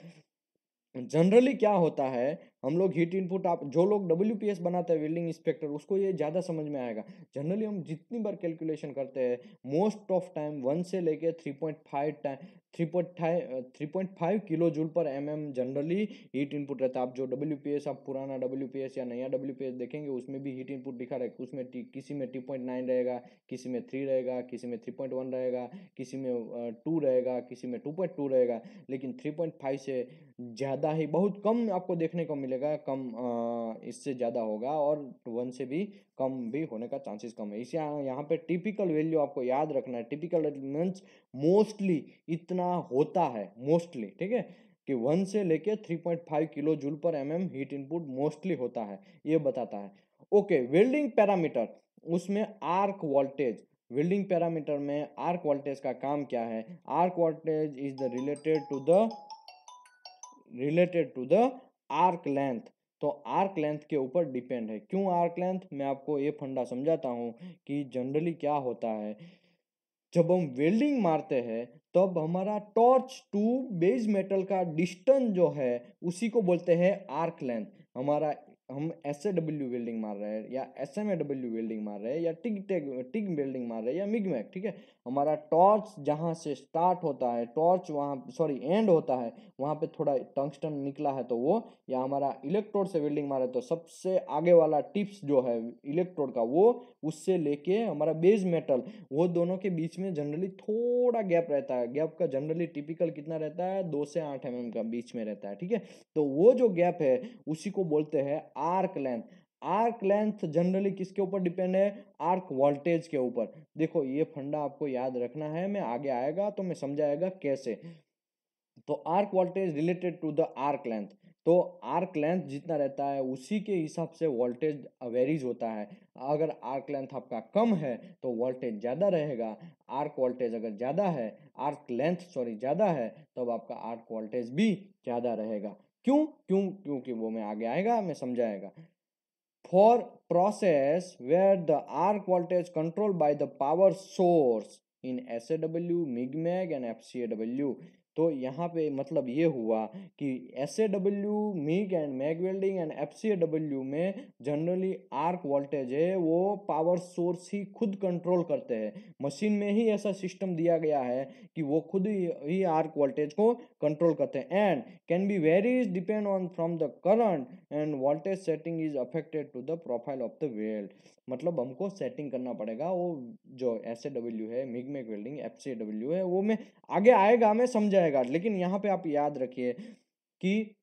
[SPEAKER 1] जनरली क्या होता है, हम लोग हीट इनपुट, आप जो लोग WPS बनाते हैं वेल्डिंग इंस्पेक्टर उसको ये ज़्यादा समझ में आएगा। जनरली हम जितनी बार कैलकुलेशन करते हैं मोस्ट ऑफ टाइम 1 से लेके 3.5 किलो जूल पर mm जनरली हीट इनपुट रहता है। आप जो WPS, आप पुराना WPS या नया WPS देखेंगे उसमें भी हीट इनपुट दिखा रहेगा। उसमें किसी में 2.9 रहेगा, किसी में 3 रहेगा, किसी में 3.1 रहेगा, किसी में 2 रहेगा, किसी में 2.2 रहेगा, लेकिन 3.5 से ज़्यादा ही बहुत कम आपको देखने को मिलेगा। कम इससे ज़्यादा होगा और 1 से भी कम भी होने का चांसेस कम है। इसे यहाँ पे टिपिकल वैल्यू आपको याद रखना है। टिपिकल मीन्स मोस्टली इतना होता है, मोस्टली, ठीक है, कि 1 से लेके 3.5 किलो जूल पर mm हीट इनपुट मोस्टली होता है, ये बताता है। ओके, वेल्डिंग पैरामीटर, उसमें आर्क वोल्टेज, वेल्डिंग पैरामीटर में आर्क वोल्टेज का काम क्या है? Arc voltage is the related to the arc length. तो आर्क लेंथ के ऊपर डिपेंड है। क्यों आर्क लेंथ? मैं आपको ये फंडा समझाता हूँ कि जनरली क्या होता है, जब हम वेल्डिंग मारते हैं तब हमारा टॉर्च टू बेस मेटल का डिस्टेंस जो है उसी को बोलते हैं आर्क लेंथ। हमारा हम SAW वेल्डिंग मार रहे हैं या SMAW वेल्डिंग मार रहे हैं या टिग वेल्डिंग मार रहे हैं या मिग मैग, ठीक है, हमारा टॉर्च जहाँ से स्टार्ट होता है, टॉर्च वहाँ सॉरी एंड होता है, वहाँ पे थोड़ा टंगस्टन निकला है तो वो, या हमारा इलेक्ट्रोड से वेल्डिंग मारे तो सबसे आगे वाला टिप्स जो है इलेक्ट्रोड का वो, उससे लेके हमारा बेस मेटल, वो दोनों के बीच में जनरली थोड़ा गैप रहता है। गैप का जनरली टिपिकल कितना रहता है, 2 से 8 mm का बीच में रहता है, ठीक है। तो वो जो गैप है उसी को बोलते हैं arc length. Arc length generally किसके ऊपर डिपेंड है, आर्क वोल्टेज के ऊपर। देखो ये फंडा आपको याद रखना है, मैं आगे आएगा तो मैं समझाएगा कैसे। तो arc voltage related to the arc length, तो आर्क लेंथ जितना रहता है उसी के हिसाब से वोल्टेज वेरीज होता है। अगर आर्क लेंथ आपका कम है तो वोल्टेज ज़्यादा रहेगा, आर्क वोल्टेज अगर ज़्यादा है, आर्क लेंथ सॉरी ज़्यादा है, तब आपका आर्क वोल्टेज भी ज़्यादा रहेगा। क्यों क्यों क्योंकि वो मैं आगे आएगा, मैं समझाएगा। For process where the arc voltage controlled by the power source in SAW, MIG-MEG and FCAW, तो यहाँ पे मतलब ये हुआ कि SAW, MIG and MAG welding and FCAW में जनरली आर्क वोल्टेज है वो पावर सोर्स ही खुद कंट्रोल करते हैं। मशीन में ही ऐसा सिस्टम दिया गया है कि वो खुद ही आर्क वोल्टेज को कंट्रोल करते हैं। And can be varies depend on from the current and voltage setting is affected to the profile of the weld. मतलब हमको सेटिंग करना पड़ेगा, वो जो SAW है, मिग मैग वेल्डिंग, FCAW है, वो मैं आगे आएगा मैं समझाएगा। लेकिन यहाँ पे आप याद रखिए कि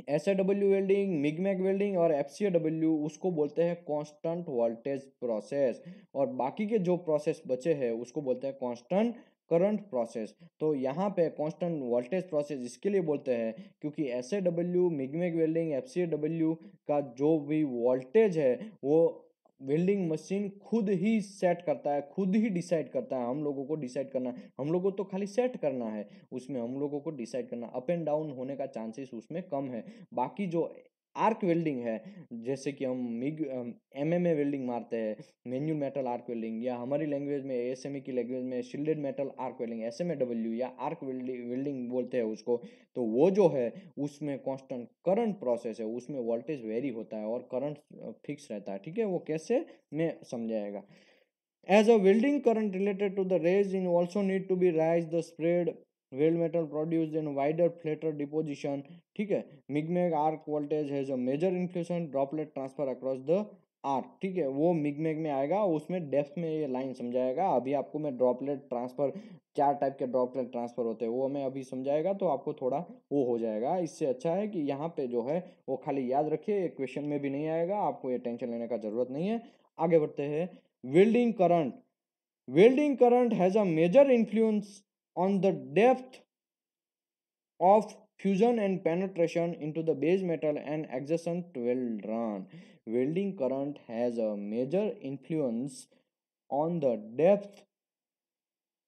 [SPEAKER 1] SAW welding, MIG MAG welding और FCAW उसको बोलते हैं कांस्टेंट वोल्टेज प्रोसेस, और बाकी के जो प्रोसेस बचे हैं उसको बोलते हैं कांस्टेंट करंट प्रोसेस। तो यहाँ पे कांस्टेंट वोल्टेज प्रोसेस इसके लिए बोलते हैं क्योंकि SAW, MIG MAG welding, FCAW का जो भी वोल्टेज है वो वेल्डिंग मशीन खुद ही सेट करता है, खुद ही डिसाइड करता है। हम लोगों को डिसाइड करना, हम लोगों को तो खाली सेट करना है, उसमें हम लोगों को डिसाइड करना, अप एंड डाउन होने का चांसेस उसमें कम है। बाकी जो आर्क वेल्डिंग है, जैसे कि हम मिग MMA वेल्डिंग मारते हैं, मैन्युअल मेटल आर्क वेल्डिंग, या हमारी लैंग्वेज में ASME की लैंग्वेज में शिल्डेड मेटल आर्क वेल्डिंग, SMAW या आर्क वेल्डिंग बोलते हैं उसको, तो वो जो है उसमें कांस्टेंट करंट प्रोसेस है, उसमें वोल्टेज वेरी होता है और करंट फिक्स रहता है, ठीक है। वो कैसे मैं समझाएगा। As a welding current related to the resin also need to be rise the spread weld metal produced in wider flatter deposition, ठीक है। MIG MAG arc voltage has a major influence droplet transfer across the arc, ठीक है। वो मिगमैग में आएगा, उसमें depth में ये लाइन समझाएगा। अभी आपको मैं ड्रॉपलेट ट्रांसफर, 4 टाइप के ड्रॉपलेट ट्रांसफर होते हैं वो मैं अभी समझाएगा, तो आपको थोड़ा वो हो जाएगा। इससे अच्छा है कि यहाँ पे जो है वो खाली याद रखिए, क्वेश्चन में भी नहीं आएगा, आपको ये टेंशन लेने का जरूरत नहीं है। आगे बढ़ते हैं। Welding current. Welding current has a major influence on the depth of fusion and penetration into the base metal and adjacent weld run. Welding current has a major influence on the depth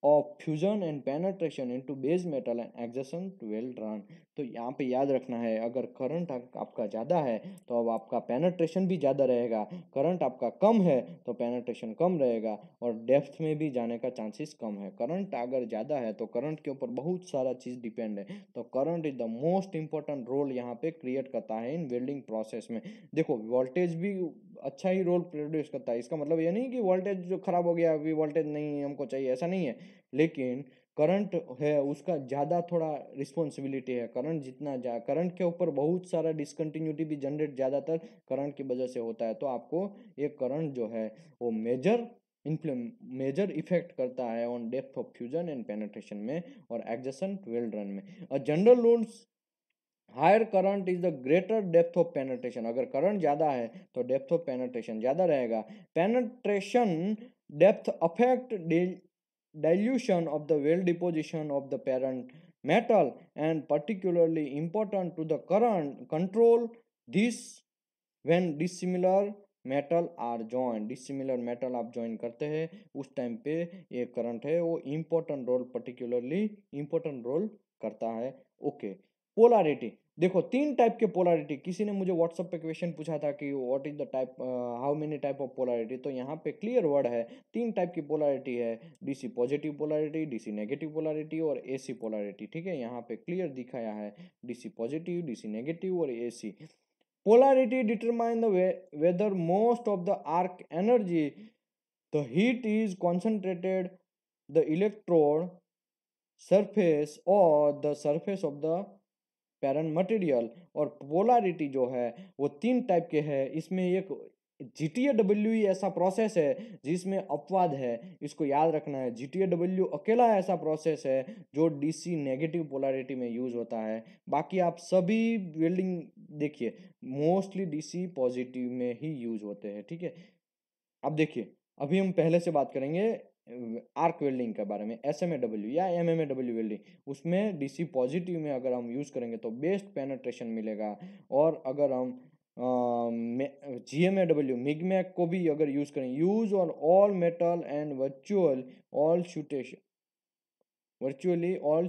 [SPEAKER 1] of fusion and penetration into base metal and adjacent weld run. तो यहाँ पे याद रखना है, अगर current आपका ज़्यादा है तो अब आपका पेनेट्रेशन भी ज़्यादा रहेगा, करंट आपका कम है तो पेनेट्रेशन कम रहेगा और डेप्थ में भी जाने का चांसेस कम है। करंट अगर ज़्यादा है तो करंट के ऊपर बहुत सारा चीज़ डिपेंड है, तो current is the most important role यहाँ पे क्रिएट करता है इन वेल्डिंग प्रोसेस में। देखो वोल्टेज भी अच्छा ही रोल प्रोड्यूस करता है, इसका मतलब ये नहीं कि वोल्टेज जो खराब हो गया अभी वोल्टेज नहीं हमको चाहिए, ऐसा नहीं है। लेकिन करंट है उसका ज़्यादा थोड़ा रिस्पॉन्सिबिलिटी है। करंट जितना करंट के ऊपर बहुत सारा डिसकंटिन्यूटी भी जनरेट ज़्यादातर करंट की वजह से होता है। तो आपको ये करंट जो है वो मेजर इफेक्ट करता है on depth of fusion and penetration में और एडजेसेंट वेल्ड रन में। और general rules, higher current is the greater depth of penetration. अगर करंट ज़्यादा है तो डेप्थ ऑफ पेनेट्रेशन ज़्यादा रहेगा। Penetration depth affect dilution of the well deposition of the parent metal and particularly important to the current control this when dissimilar metal are joined। dissimilar metal आप join करते हैं उस time पे ये current है वो important role, particularly important role करता है। Okay, polarity. देखो 3 टाइप के पोलारिटी, किसी ने मुझे व्हाट्सएप पे क्वेश्चन पूछा था कि what is the type, how many type of polarity, तो यहाँ पे क्लियर वर्ड है, 3 टाइप की पोलारिटी है, DC positive polarity, DC negative polarity और AC पोलारिटी, ठीक है। यहाँ पे क्लियर दिखाया है DC पॉजिटिव, DC नेगेटिव और AC। Polarity determine the whether most of the arc energy, the heat is concentrated the electrode surface और the surface of the parent material. और पोलारिटी जो है वो तीन टाइप के हैं। इसमें एक GTAW ऐसा प्रोसेस है जिसमें अपवाद है, इसको याद रखना है। GTAW अकेला ऐसा प्रोसेस है जो DC नेगेटिव पोलैरिटी में यूज होता है। बाकी आप सभी वेल्डिंग देखिए मोस्टली DC पॉजिटिव में ही यूज होते हैं, ठीक है। अब देखिए अभी हम पहले से बात करेंगे आर्क वेल्डिंग के बारे में। SMAW या MMAW वेल्डिंग, उसमें DC पॉजिटिव में अगर हम यूज़ करेंगे तो बेस्ट पेनेट्रेशन मिलेगा। और अगर हम GMAW मिगमैक को भी अगर यूज़ करें, use on all metal and all situation virtually all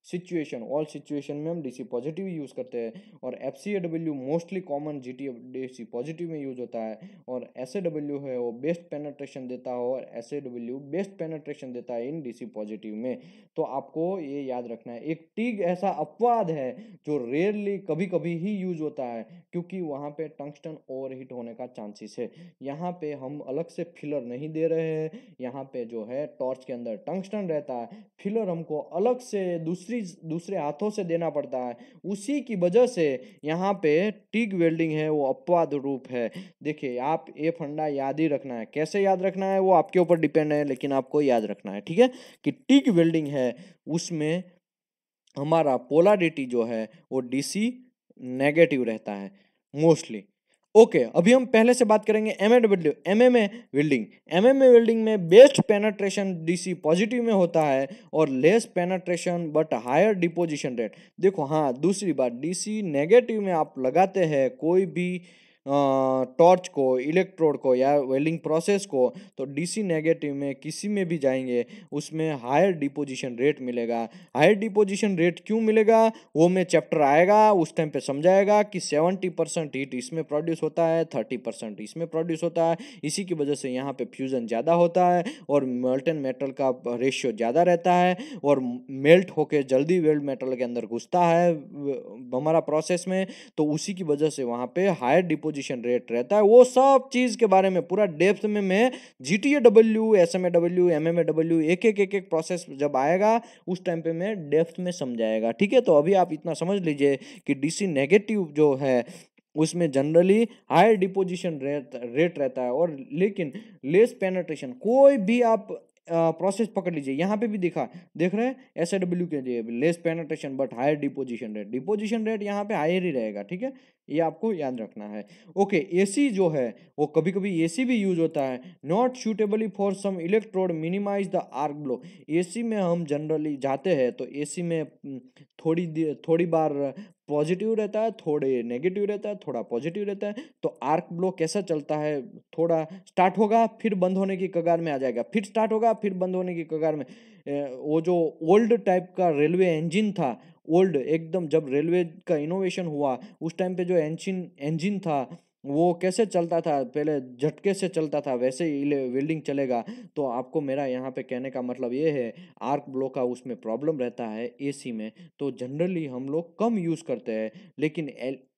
[SPEAKER 1] all situation में हम DC पॉजिटिव यूज़ करते हैं। और FCAW mostly common DC positive में यूज होता है। और SAW है वो बेस्ट पेनेट्रेशन देता है, और SAW बेस्ट पेनेट्रेशन देता है इन DC पॉजिटिव में। तो आपको ये याद रखना है। एक टिग ऐसा अपवाद है जो रेयरली कभी कभी ही यूज होता है, क्योंकि वहाँ पे टंगस्टन ओवरहीट होने का चांसेस है। यहाँ पे हम अलग से फिलर नहीं दे रहे हैं, यहाँ पे जो है टॉर्च के अंदर टंगस्टन रहता है, फिलर हमको अलग से दूसरे हाथों से देना पड़ता है। उसी की वजह से यहाँ पे टिग वेल्डिंग है वो अपवाद रूप है। देखिए आप ये फंडा याद ही रखना है, कैसे याद रखना है वो आपके ऊपर डिपेंड है, लेकिन आपको याद रखना है, ठीक है, कि टिग वेल्डिंग है उसमें हमारा पोलैरिटी जो है वो DC नेगेटिव रहता है मोस्टली। ओके, अभी हम पहले से बात करेंगे MMA वेल्डिंग। MMA वेल्डिंग में बेस्ट पेनेट्रेशन DC पॉजिटिव में होता है और less penetration but higher deposition rate. देखो हाँ, दूसरी बात, DC नेगेटिव में आप लगाते हैं कोई भी टॉर्च को, इलेक्ट्रोड को या वेल्डिंग प्रोसेस को, तो DC नेगेटिव में किसी में भी जाएंगे उसमें हायर डिपोजिशन रेट मिलेगा। हायर डिपोजिशन रेट क्यों मिलेगा वो मैं चैप्टर आएगा उस टाइम पे समझाएगा कि 70% हीट इसमें प्रोड्यूस होता है, 30% इसमें प्रोड्यूस होता है। इसी की वजह से यहाँ पे फ्यूजन ज़्यादा होता है और मेल्टन मेटल का रेशियो ज़्यादा रहता है और मेल्ट होके जल्दी वेल्ड मेटल के अंदर घुसता है हमारा प्रोसेस में। तो उसी की वजह से वहाँ पे हायर डिपोजिशन रेट रहता है। वो सब चीज़ के बारे में पूरा डेप्थ में मैं GTAW SMAW MMAW एक एक प्रोसेस जब आएगा उस टाइम पे मैं डेप्थ में समझाएगा, ठीक है। तो अभी आप इतना समझ लीजिए कि DC नेगेटिव जो है उसमें जनरली हायर डिपोजिशन रेट रहता है और लेकिन लेस पेनेट्रेशन। कोई भी आप प्रोसेस पकड़ लीजिए, यहाँ पे भी देख रहे हैं SAW के लिए less penetration but higher deposition rate यहाँ पे हायर ही रहेगा, ठीक है, ये आपको याद रखना है। ओके, AC जो है वो कभी कभी AC भी यूज होता है, not suitably for some electrode minimize the arc blow. AC में हम जनरली जाते हैं तो AC में थोड़ी बार पॉजिटिव रहता है, थोड़े नेगेटिव रहता है, थोड़ा पॉजिटिव रहता है। तो आर्क ब्लो कैसा चलता है, थोड़ा स्टार्ट होगा फिर बंद होने की कगार में आ जाएगा, फिर स्टार्ट होगा फिर बंद होने की कगार में। वो जो ओल्ड टाइप का रेलवे इंजन था, ओल्ड एकदम, जब रेलवे का इनोवेशन हुआ उस टाइम पे जो इंजन था वो कैसे चलता था, पहले झटके से चलता था, वैसे ही वेल्डिंग चलेगा। तो आपको मेरा यहाँ पे कहने का मतलब ये है, आर्क ब्लो का उसमें प्रॉब्लम रहता है AC में, तो जनरली हम लोग कम यूज़ करते हैं। लेकिन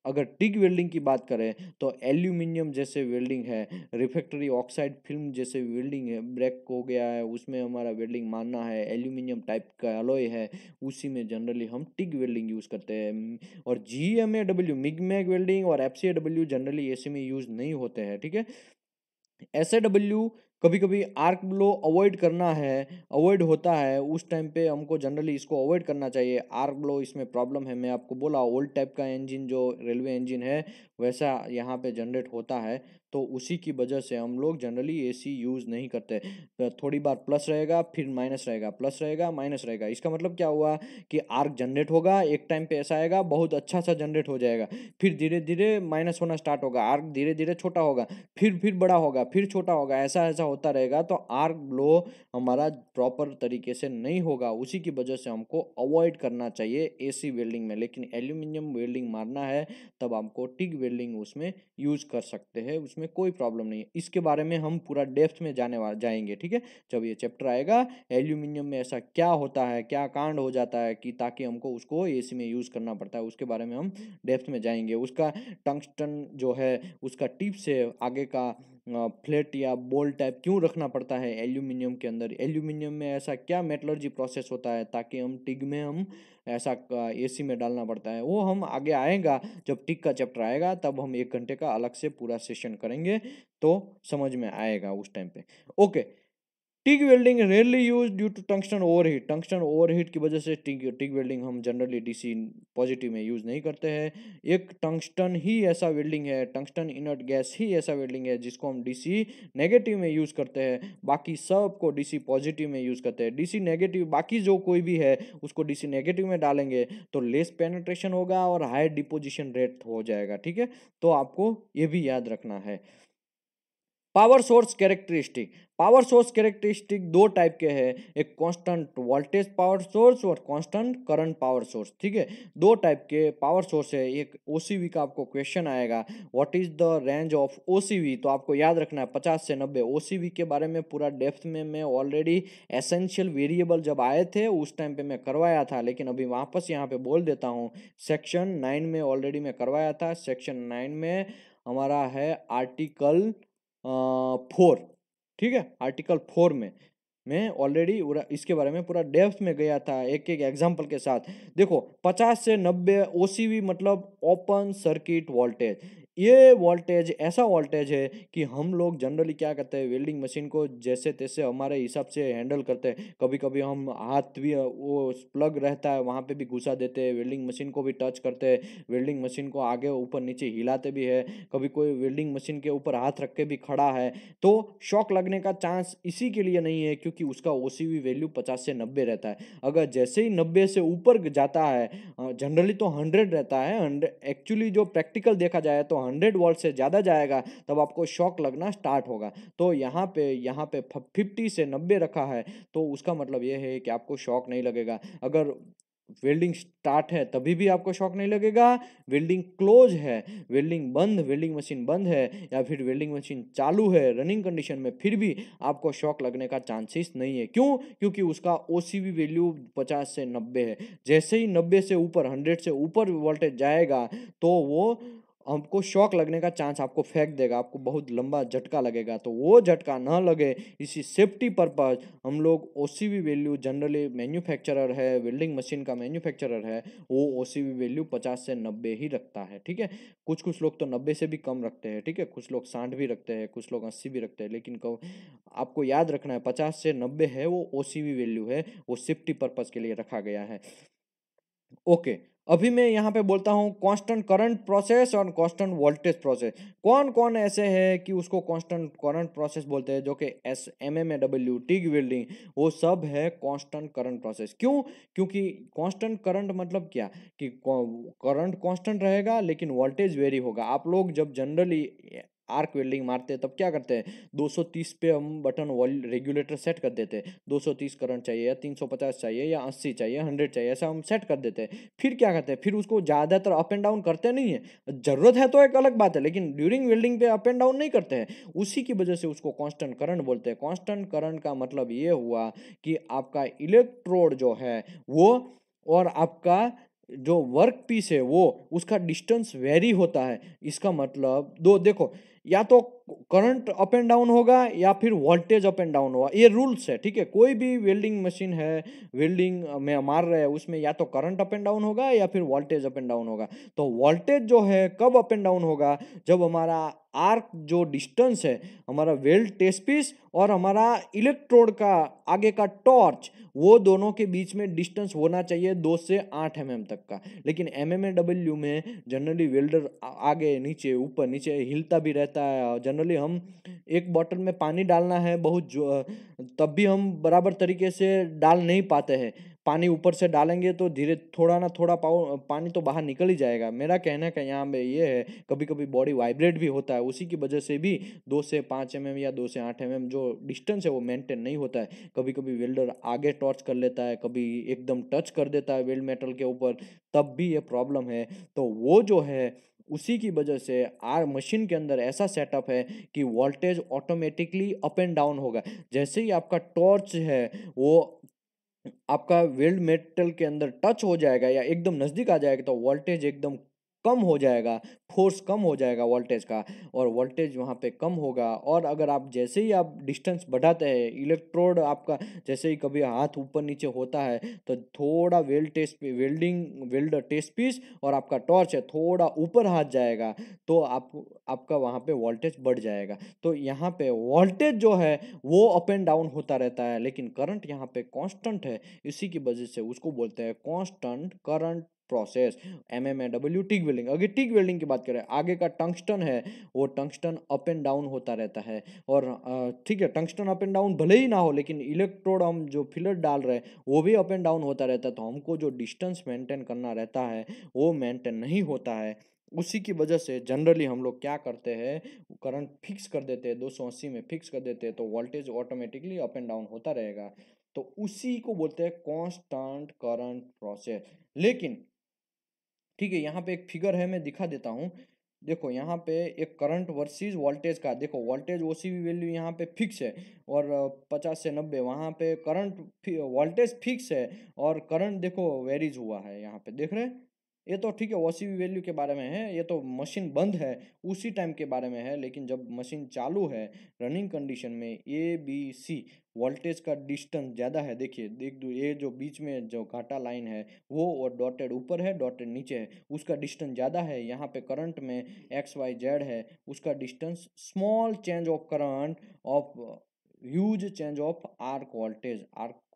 [SPEAKER 1] अगर टिग वेल्डिंग की बात करें तो एल्यूमिनियम जैसे वेल्डिंग है, रिफ्रैक्टरी ऑक्साइड फिल्म जैसे वेल्डिंग है, ब्रेक हो गया है उसमें हमारा वेल्डिंग मारना है, एल्यूमिनियम टाइप का अलॉय है, उसी में जनरली हम टिग वेल्डिंग यूज़ करते हैं। और GMAW मिगमैग वेल्डिंग और FCAW जनरली AC में यूज़ नहीं होते हैं, ठीक है। SAW कभी कभी आर्क ब्लो अवॉइड होता है, उस टाइम पे हमको जनरली इसको अवॉइड करना चाहिए। आर्क ब्लो इसमें प्रॉब्लम है, मैं आपको बोला ओल्ड टाइप का इंजन जो रेलवे इंजन है वैसा यहाँ पे जनरेट होता है, तो उसी की वजह से हम लोग जनरली AC यूज़ नहीं करते। तो थोड़ी बार प्लस रहेगा फिर माइनस रहेगा, प्लस रहेगा माइनस रहेगा, इसका मतलब क्या हुआ कि आर्क जनरेट होगा, एक टाइम पे ऐसा आएगा बहुत अच्छा सा जनरेट हो जाएगा, फिर धीरे धीरे माइनस होना स्टार्ट होगा, आर्क धीरे धीरे छोटा होगा, फिर बड़ा होगा, फिर छोटा होगा, ऐसा ऐसा होता रहेगा। तो आर्क ब्लो हमारा प्रॉपर तरीके से नहीं होगा, उसी की वजह से हमको अवॉइड करना चाहिए AC वेल्डिंग में। लेकिन एल्यूमिनियम वेल्डिंग मारना है तब हमको टिग वेल्डिंग उसमें यूज कर सकते हैं, उसमें कोई प्रॉब्लम नहीं है। इसके बारे में हम पूरा डेप्थ में जाएंगे, ठीक है, जब ये चैप्टर आएगा। एल्यूमिनियम में ऐसा क्या होता है, क्या कांड हो जाता है कि ताकि हमको उसको AC में यूज करना पड़ता है, उसके बारे में हम डेप्थ में जाएंगे। उसका टंगस्टन जो है उसका टिप से आगे का फ्लैट या बॉल टाइप क्यों रखना पड़ता है एल्यूमिनियम के अंदर, एल्यूमिनियम में ऐसा क्या मेटलर्जी प्रोसेस होता है ताकि हम टिग में हम ऐसा एसी में डालना पड़ता है, वो हम आगे आएगा जब टिग का चैप्टर आएगा तब हम 1 घंटे का अलग से पूरा सेशन करेंगे तो समझ में आएगा उस टाइम पे। Okay, TIG welding rarely use due to tungsten overheat, tungsten overheat की वजह से टिग वेल्डिंग हम जनरली डीसी पॉजिटिव में यूज नहीं करते हैं। एक टंगस्टन ही ऐसा वेल्डिंग है, टंगस्टन इनर्ट गैस ही ऐसा वेल्डिंग है जिसको हम डीसी नेगेटिव में यूज करते हैं, बाकी सब को डीसी पॉजिटिव में यूज करते हैं। डीसी नेगेटिव बाकी जो कोई भी है उसको डीसी नेगेटिव में डालेंगे तो लेस पेनिट्रेशन होगा और हाई डिपोजिशन रेट हो जाएगा, ठीक है, तो आपको ये भी याद रखना है। Power source characteristic, power source characteristic दो टाइप के हैं, एक कांस्टेंट वोल्टेज पावर सोर्स और कांस्टेंट करंट पावर सोर्स, ठीक है, दो टाइप के पावर सोर्स है। एक ओसीवी का आपको क्वेश्चन आएगा, what is the range of OCV, तो आपको याद रखना है 50 से 90। ओसीवी के बारे में पूरा डेप्थ में मैं ऑलरेडी एसेंशियल वेरिएबल जब आए थे उस टाइम पे मैं करवाया था, लेकिन अभी वापस यहाँ पे बोल देता हूँ, सेक्शन 9 में ऑलरेडी मैं करवाया था। सेक्शन 9 में हमारा है आर्टिकल 4, ठीक है, आर्टिकल 4 में मैं ऑलरेडी इसके बारे में पूरा डेप्थ में गया था एक एक एग्जांपल के साथ। देखो 50 से 90 ओसीवी मतलब ओपन सर्किट वोल्टेज, ये वोल्टेज ऐसा वोल्टेज है कि हम लोग जनरली क्या करते हैं, वेल्डिंग मशीन को जैसे तैसे हमारे हिसाब से हैंडल करते हैं, कभी कभी हम हाथ भी वो प्लग रहता है वहाँ पे भी घुसा देते हैं, वेल्डिंग मशीन को भी टच करते हैं, वेल्डिंग मशीन को आगे ऊपर नीचे हिलाते भी है, कभी कोई वेल्डिंग मशीन के ऊपर हाथ रख के भी खड़ा है, तो शॉक लगने का चांस इसी के लिए नहीं है क्योंकि उसका ओसीवी वैल्यू 50 से 90 रहता है। अगर जैसे ही 90 से ऊपर जाता है, जनरली तो 100 रहता है, 100 एक्चुअली जो प्रैक्टिकल देखा जाए तो 100 वोल्ट से ज़्यादा जाएगा तब आपको शॉक लगना स्टार्ट होगा। तो यहाँ पे 50 से 90 रखा है तो उसका मतलब ये है कि आपको शॉक नहीं लगेगा। अगर वेल्डिंग स्टार्ट है तभी भी आपको शॉक नहीं लगेगा, वेल्डिंग क्लोज है, वेल्डिंग बंद, वेल्डिंग मशीन बंद है या फिर वेल्डिंग मशीन चालू है रनिंग कंडीशन में, फिर भी आपको शॉक लगने का चांसेस नहीं है। क्यों? क्योंकि उसका ओसीवी वैल्यू 50 से 90 है। जैसे ही 90 से ऊपर, 100 से ऊपर वोल्टेज जाएगा तो वो हमको शॉक लगने का चांस आपको फेंक देगा, आपको बहुत लंबा झटका लगेगा। तो वो झटका ना लगे इसी सेफ्टी पर्पज हम लोग ओसीवी वैल्यू, जनरली मैन्युफैक्चरर है, वेल्डिंग मशीन का मैन्युफैक्चरर है, वो ओसीवी वैल्यू 50 से 90 ही रखता है, ठीक है। कुछ कुछ लोग तो 90 से भी कम रखते हैं, ठीक है, कुछ लोग 60 भी रखते हैं, कुछ लोग 80 भी रखते हैं, लेकिन आपको याद रखना है 50 से 90 है वो ओसीवी वैल्यू है, वो सेफ्टी पर्पज के लिए रखा गया है। ओके, अभी मैं यहाँ पे बोलता हूँ कांस्टेंट करंट प्रोसेस और कांस्टेंट वोल्टेज प्रोसेस। कौन कौन ऐसे है कि उसको कांस्टेंट करंट प्रोसेस बोलते हैं, जो कि SMMAW टिग वेल्डिंग, वो सब है कांस्टेंट करंट प्रोसेस। क्यों? क्योंकि कांस्टेंट करंट मतलब क्या, कि करंट कांस्टेंट रहेगा लेकिन वोल्टेज वेरी होगा। आप लोग जब जनरली आर्क वेल्डिंग मारते हैं तब क्या करते हैं, 230 पे हम बटन रेगुलेटर सेट कर देते हैं, 230 करंट चाहिए या 350 चाहिए या 80 चाहिए, 100 चाहिए, ऐसा हम सेट कर देते हैं। फिर क्या करते हैं, फिर उसको ज़्यादातर अप एंड डाउन करते नहीं है, ज़रूरत है तो एक अलग बात है, लेकिन ड्यूरिंग वेल्डिंग पे अप एंड डाउन नहीं करते हैं। उसी की वजह से उसको कांस्टेंट करंट बोलते हैं। कांस्टेंट करंट का मतलब ये हुआ कि आपका इलेक्ट्रोड जो है वो और आपका जो वर्क पीस है वो, उसका डिस्टेंस वेरी होता है। इसका मतलब दो देखो, या तो करंट अप एंड डाउन होगा या फिर वोल्टेज अप एंड डाउन होगा, ये रूल्स है, ठीक है। कोई भी वेल्डिंग मशीन है, वेल्डिंग में मार रहे हैं, उसमें या तो करंट अप एंड डाउन होगा या फिर वोल्टेज अप एंड डाउन होगा। तो वोल्टेज जो है कब अप एंड डाउन होगा, जब हमारा आर्क जो डिस्टेंस है, हमारा वेल्ड टेस्ट पीस और हमारा इलेक्ट्रोड का आगे का टॉर्च, वो दोनों के बीच में डिस्टेंस होना चाहिए 2 से 8 mm तक का। लेकिन MMAW में जनरली वेल्डर आगे नीचे ऊपर नीचे हिलता भी रहता है। जनरली हम एक बॉटल में पानी डालना है बहुत जो, तब भी हम बराबर तरीके से डाल नहीं पाते हैं। पानी ऊपर से डालेंगे तो धीरे थोड़ा ना थोड़ा पानी तो बाहर निकल ही जाएगा। मेरा कहने का यहाँ पे ये है, कभी कभी बॉडी वाइब्रेट भी होता है, उसी की वजह से भी 2 से 5 mm या 2 से 8 mm जो डिस्टेंस है वो मेंटेन नहीं होता है। कभी कभी वेल्डर आगे टॉर्च कर लेता है, कभी एकदम टच कर देता है वेल्ड मेटल के ऊपर, तब भी ये प्रॉब्लम है। तो वो जो है उसी की वजह से आर मशीन के अंदर ऐसा सेटअप है कि voltage automatically up and down होगा। जैसे ही आपका टॉर्च है वो आपका वेल्ड मेटल के अंदर टच हो जाएगा या एकदम नज़दीक आ जाएगा तो वोल्टेज एकदम कम हो जाएगा, फोर्स कम हो जाएगा वोल्टेज का, और वोल्टेज वहाँ पे कम होगा। और अगर आप जैसे ही आप डिस्टेंस बढ़ाते हैं, इलेक्ट्रोड आपका जैसे ही कभी हाथ ऊपर नीचे होता है, तो थोड़ा वेल्ड टेस्ट पीस और आपका टॉर्च है थोड़ा ऊपर हाथ जाएगा, तो आपका वहाँ पे वोल्टेज बढ़ जाएगा। तो यहाँ पे वोल्टेज जो है वो अप एंड डाउन होता रहता है, लेकिन करंट यहाँ पे कांस्टेंट है। इसी की वजह से उसको बोलते हैं कांस्टेंट करंट प्रोसेस। एमएमए टिक वेल्डिंग, अगर टिक वेल्डिंग की बात करें, आगे का टंगस्टन है वो टंगस्टन अप एंड डाउन होता रहता है। और ठीक है, टंगस्टन अप एंड डाउन भले ही ना हो, लेकिन इलेक्ट्रोड हम जो फिलर डाल रहे हैं वो भी अप एंड डाउन होता रहता है, तो हमको जो डिस्टेंस मेंटेन करना रहता है वो मेंटेन नहीं होता है। उसी की वजह से जनरली हम लोग क्या करते हैं, करंट फिक्स कर देते हैं, 280 में फिक्स कर देते हैं, तो voltage automatically up and down होता रहेगा। तो उसी को बोलते हैं कांस्टेंट करंट प्रोसेस। लेकिन ठीक है, यहाँ पे एक फिगर है, मैं दिखा देता हूँ। देखो यहाँ पे एक करंट वर्सेस वोल्टेज का, देखो वोल्टेज ओसी वैल्यू यहाँ पे फिक्स है, और 50 से 90 वहाँ पे करंट वोल्टेज फिक्स है, और करंट देखो वेरीज हुआ है, यहाँ पे देख रहे हैं। ये तो ठीक है, ओसी वैल्यू के बारे में है, ये तो मशीन बंद है उसी टाइम के बारे में है। लेकिन जब मशीन चालू है, रनिंग कंडीशन में, ए बी सी, वोल्टेज का डिस्टेंस ज़्यादा है, देखिए देख दो, ये जो बीच में जो घाटा लाइन है वो, और डॉटेड ऊपर है डॉटेड नीचे है, उसका डिस्टेंस ज़्यादा है। यहाँ पे करंट में एक्स वाई जेड है, उसका distance small change of current of huge change of arc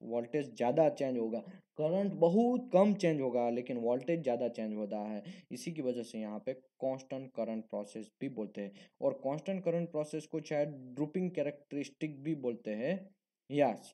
[SPEAKER 1] voltage ज़्यादा चेंज होगा, करंट बहुत कम चेंज होगा, लेकिन वोल्टेज ज़्यादा चेंज होता है। इसी की वजह से यहाँ पे कांस्टेंट करंट प्रोसेस भी बोलते हैं। और कांस्टेंट करंट प्रोसेस को शायद ड्रूपिंग कैरेक्टरिस्टिक भी बोलते हैं। यस,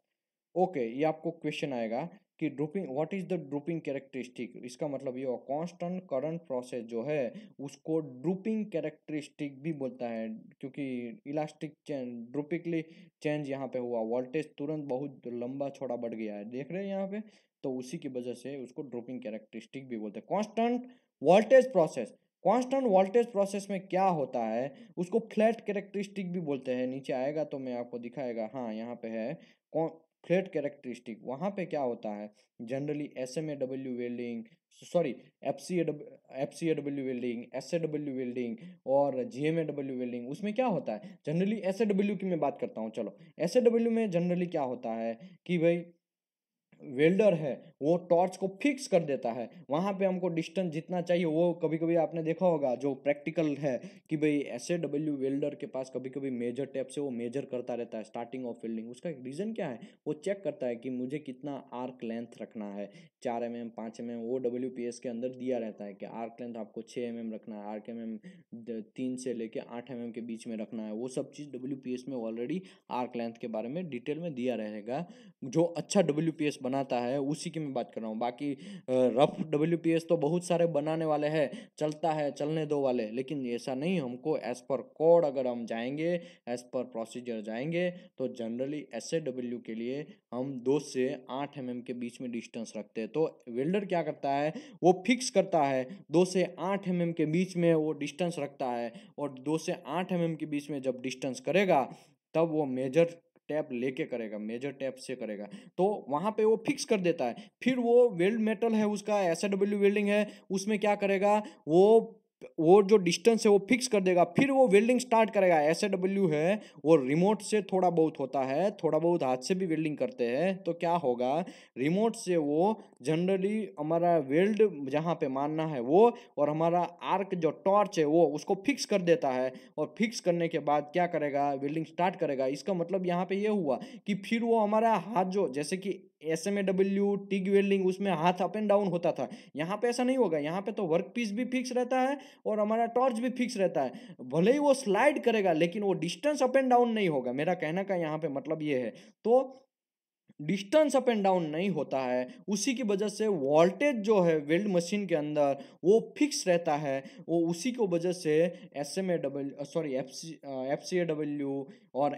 [SPEAKER 1] ओके, ये आपको क्वेश्चन आएगा कि drooping, what is the drooping characteristic. इसका मतलब ये कांस्टेंट करंट प्रोसेस जो है उसको ड्रूपिंग कैरेक्टरिस्टिक भी बोलता है, क्योंकि इलास्टिक चेंज ड्रूपिकली चेंज यहाँ पे हुआ, वोल्टेज तुरंत बहुत लंबा छोड़ा बढ़ गया है, देख रहे हैं यहाँ पे। तो उसी की वजह से उसको ड्रूपिंग कैरेक्टरिस्टिक भी बोलते हैं। Constant voltage process, constant voltage process में क्या होता है, उसको फ्लैट कैरेक्टरिस्टिक भी बोलते हैं। नीचे आएगा तो मैं आपको दिखाएगा, हाँ यहाँ पे है फ्लैट कैरेक्टरिस्टिक। वहाँ पे क्या होता है, generally S M A W welding, sorry, F C A W welding, S A W welding, और G M A W welding, उसमें क्या होता है, जनरली एस ए डब्ल्यू की मैं बात करता हूँ। चलो, एस ए डब्ल्यू में जनरली क्या होता है कि भाई वेल्डर है वो टॉर्च को फिक्स कर देता है, वहाँ पे हमको डिस्टेंस जितना चाहिए, वो कभी कभी आपने देखा होगा जो प्रैक्टिकल है कि भाई ऐसे डब्ल्यू वेल्डर के पास कभी कभी मेजर टेप से वो मेजर करता रहता है स्टार्टिंग ऑफ वेल्डिंग। उसका एक रीज़न क्या है, वो चेक करता है कि मुझे कितना आर्क लेंथ रखना है, 4 mm 5 mm, वो WPS के अंदर दिया रहता है कि आर्क लेंथ आपको 6 mm रखना है, आर्क mm 3 से लेके 8 mm के बीच में रखना है। वो सब चीज़ WPS में ऑलरेडी आर्क लेंथ के बारे में डिटेल में दिया रहेगा। जो अच्छा WPS बनाता है उसी की मैं बात कर रहा हूँ। बाकी रफ WPS तो बहुत सारे बनाने वाले हैं, चलता है चलने दो वाले, लेकिन ऐसा नहीं, हमको एज पर कोड अगर हम जाएंगे, एज पर प्रोसीजर जाएंगे, तो जनरली SAW के लिए हम 2 से 8 mm के बीच में डिस्टेंस रखते हैं। तो वेल्डर क्या करता है, वो फिक्स करता है 2 से 8 mm के बीच में वो डिस्टेंस रखता है, और 2 से 8 mm के बीच में जब डिस्टेंस करेगा तब वो मेजर टैप लेके करेगा, मेजर टैप से करेगा, तो वहां पे वो फिक्स कर देता है। फिर वो वेल्ड मेटल है उसका, SAW वेल्डिंग है, उसमें क्या करेगा, वो जो डिस्टेंस है वो फिक्स कर देगा, फिर वो वेल्डिंग स्टार्ट करेगा। SAW है वो रिमोट से थोड़ा बहुत होता है, थोड़ा बहुत हाथ से भी वेल्डिंग करते हैं, तो क्या होगा, रिमोट से वो जनरली हमारा वेल्ड जहाँ पे मारना है वो, और हमारा आर्क जो टॉर्च है वो उसको फिक्स कर देता है, और फिक्स करने के बाद क्या करेगा, वेल्डिंग स्टार्ट करेगा। इसका मतलब यहाँ पे ये हुआ कि फिर वो हमारा हाथ जो, जैसे कि SMAW टिग वेल्डिंग उसमें हाथ अप एंड डाउन होता था, यहाँ पे ऐसा नहीं होगा। यहाँ पे तो वर्क पीस भी फिक्स रहता है और हमारा टॉर्च भी फिक्स रहता है, भले ही वो स्लाइड करेगा लेकिन वो डिस्टेंस अप एंड डाउन नहीं होगा। मेरा कहने का यहाँ पे मतलब ये है। तो डिस्टेंस अप एंड डाउन नहीं होता है, उसी की वजह से वोल्टेज जो है वेल्ड मशीन के अंदर वो फिक्स रहता है। वो उसी को वजह से SMAW, सॉरी, FCAW और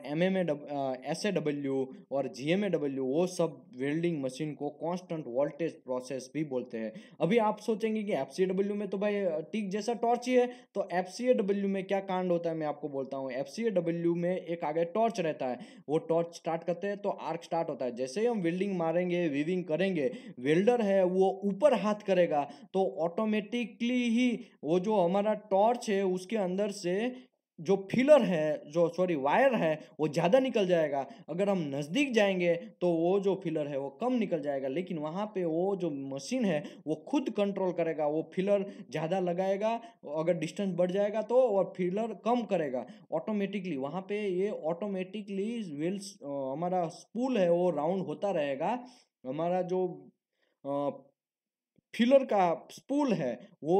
[SPEAKER 1] SAW और GMAW वो सब वेल्डिंग मशीन को कांस्टेंट वोल्टेज प्रोसेस भी बोलते हैं। अभी आप सोचेंगे कि FCAW में तो भाई टिक जैसा टॉर्च ही है, तो FCAW में क्या कांड होता है मैं आपको बोलता हूँ। FCAW में एक आगे टॉर्च रहता है, वो टॉर्च स्टार्ट करते हैं तो आर्क स्टार्ट होता है। जैसे ही हम वेल्डिंग मारेंगे, वीविंग करेंगे, वेल्डर है वो ऊपर हाथ करेगा तो ऑटोमेटिकली ही वो जो हमारा टॉर्च है उसके अंदर से जो फिलर है, जो सॉरी वायर है, वो ज़्यादा निकल जाएगा। अगर हम नज़दीक जाएंगे तो वो जो फिलर है वो कम निकल जाएगा। लेकिन वहाँ पे वो जो मशीन है वो खुद कंट्रोल करेगा, वो फिलर ज़्यादा लगाएगा, अगर डिस्टेंस बढ़ जाएगा तो, और फिलर कम करेगा ऑटोमेटिकली। वहाँ पे ये ऑटोमेटिकली व्हील्स हमारा स्पूल है वो राउंड होता रहेगा। हमारा जो फिलर का स्पूल है वो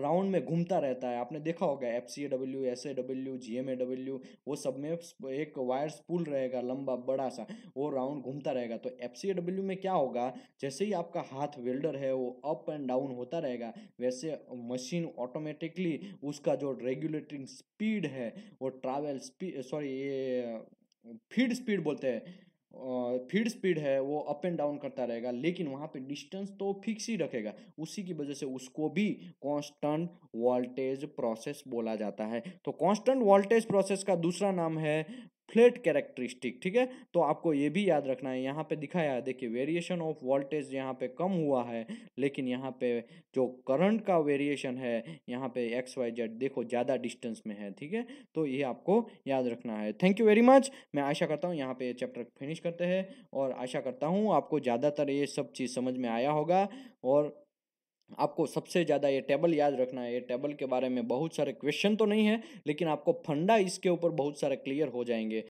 [SPEAKER 1] राउंड में घूमता रहता है। आपने देखा होगा FCAW, SAW, GMAW वो सब में एक वायर स्पूल रहेगा लंबा बड़ा सा, वो राउंड घूमता रहेगा। तो FCAW में क्या होगा, जैसे ही आपका हाथ वेल्डर है वो अप एंड डाउन होता रहेगा, वैसे मशीन ऑटोमेटिकली उसका जो रेगुलेटिंग स्पीड है वो ट्रैवल स्पीड, सॉरी ये फीड स्पीड बोलते हैं, फीड स्पीड है वो अप एंड डाउन करता रहेगा। लेकिन वहाँ पे डिस्टेंस तो फिक्स ही रखेगा। उसी की वजह से उसको भी कांस्टेंट वोल्टेज प्रोसेस बोला जाता है। तो कांस्टेंट वोल्टेज प्रोसेस का दूसरा नाम है फ्लैट कैरेक्टरिस्टिक। ठीक है, तो आपको ये भी याद रखना है। यहाँ पे दिखाया है, देखिए वेरिएशन ऑफ वोल्टेज यहाँ पे कम हुआ है, लेकिन यहाँ पे जो करंट का वेरिएशन है यहाँ पे XYZ देखो ज़्यादा डिस्टेंस में है। ठीक है, तो ये आपको याद रखना है। Thank you very much. मैं आशा करता हूँ यहाँ पे चैप्टर फिनिश करते हैं, और आशा करता हूँ आपको ज़्यादातर ये सब चीज़ समझ में आया होगा। और आपको सबसे ज़्यादा ये टेबल याद रखना है। ये टेबल के बारे में बहुत सारे क्वेश्चन तो नहीं है, लेकिन आपको फंडा इसके ऊपर बहुत सारे क्लियर हो जाएंगे।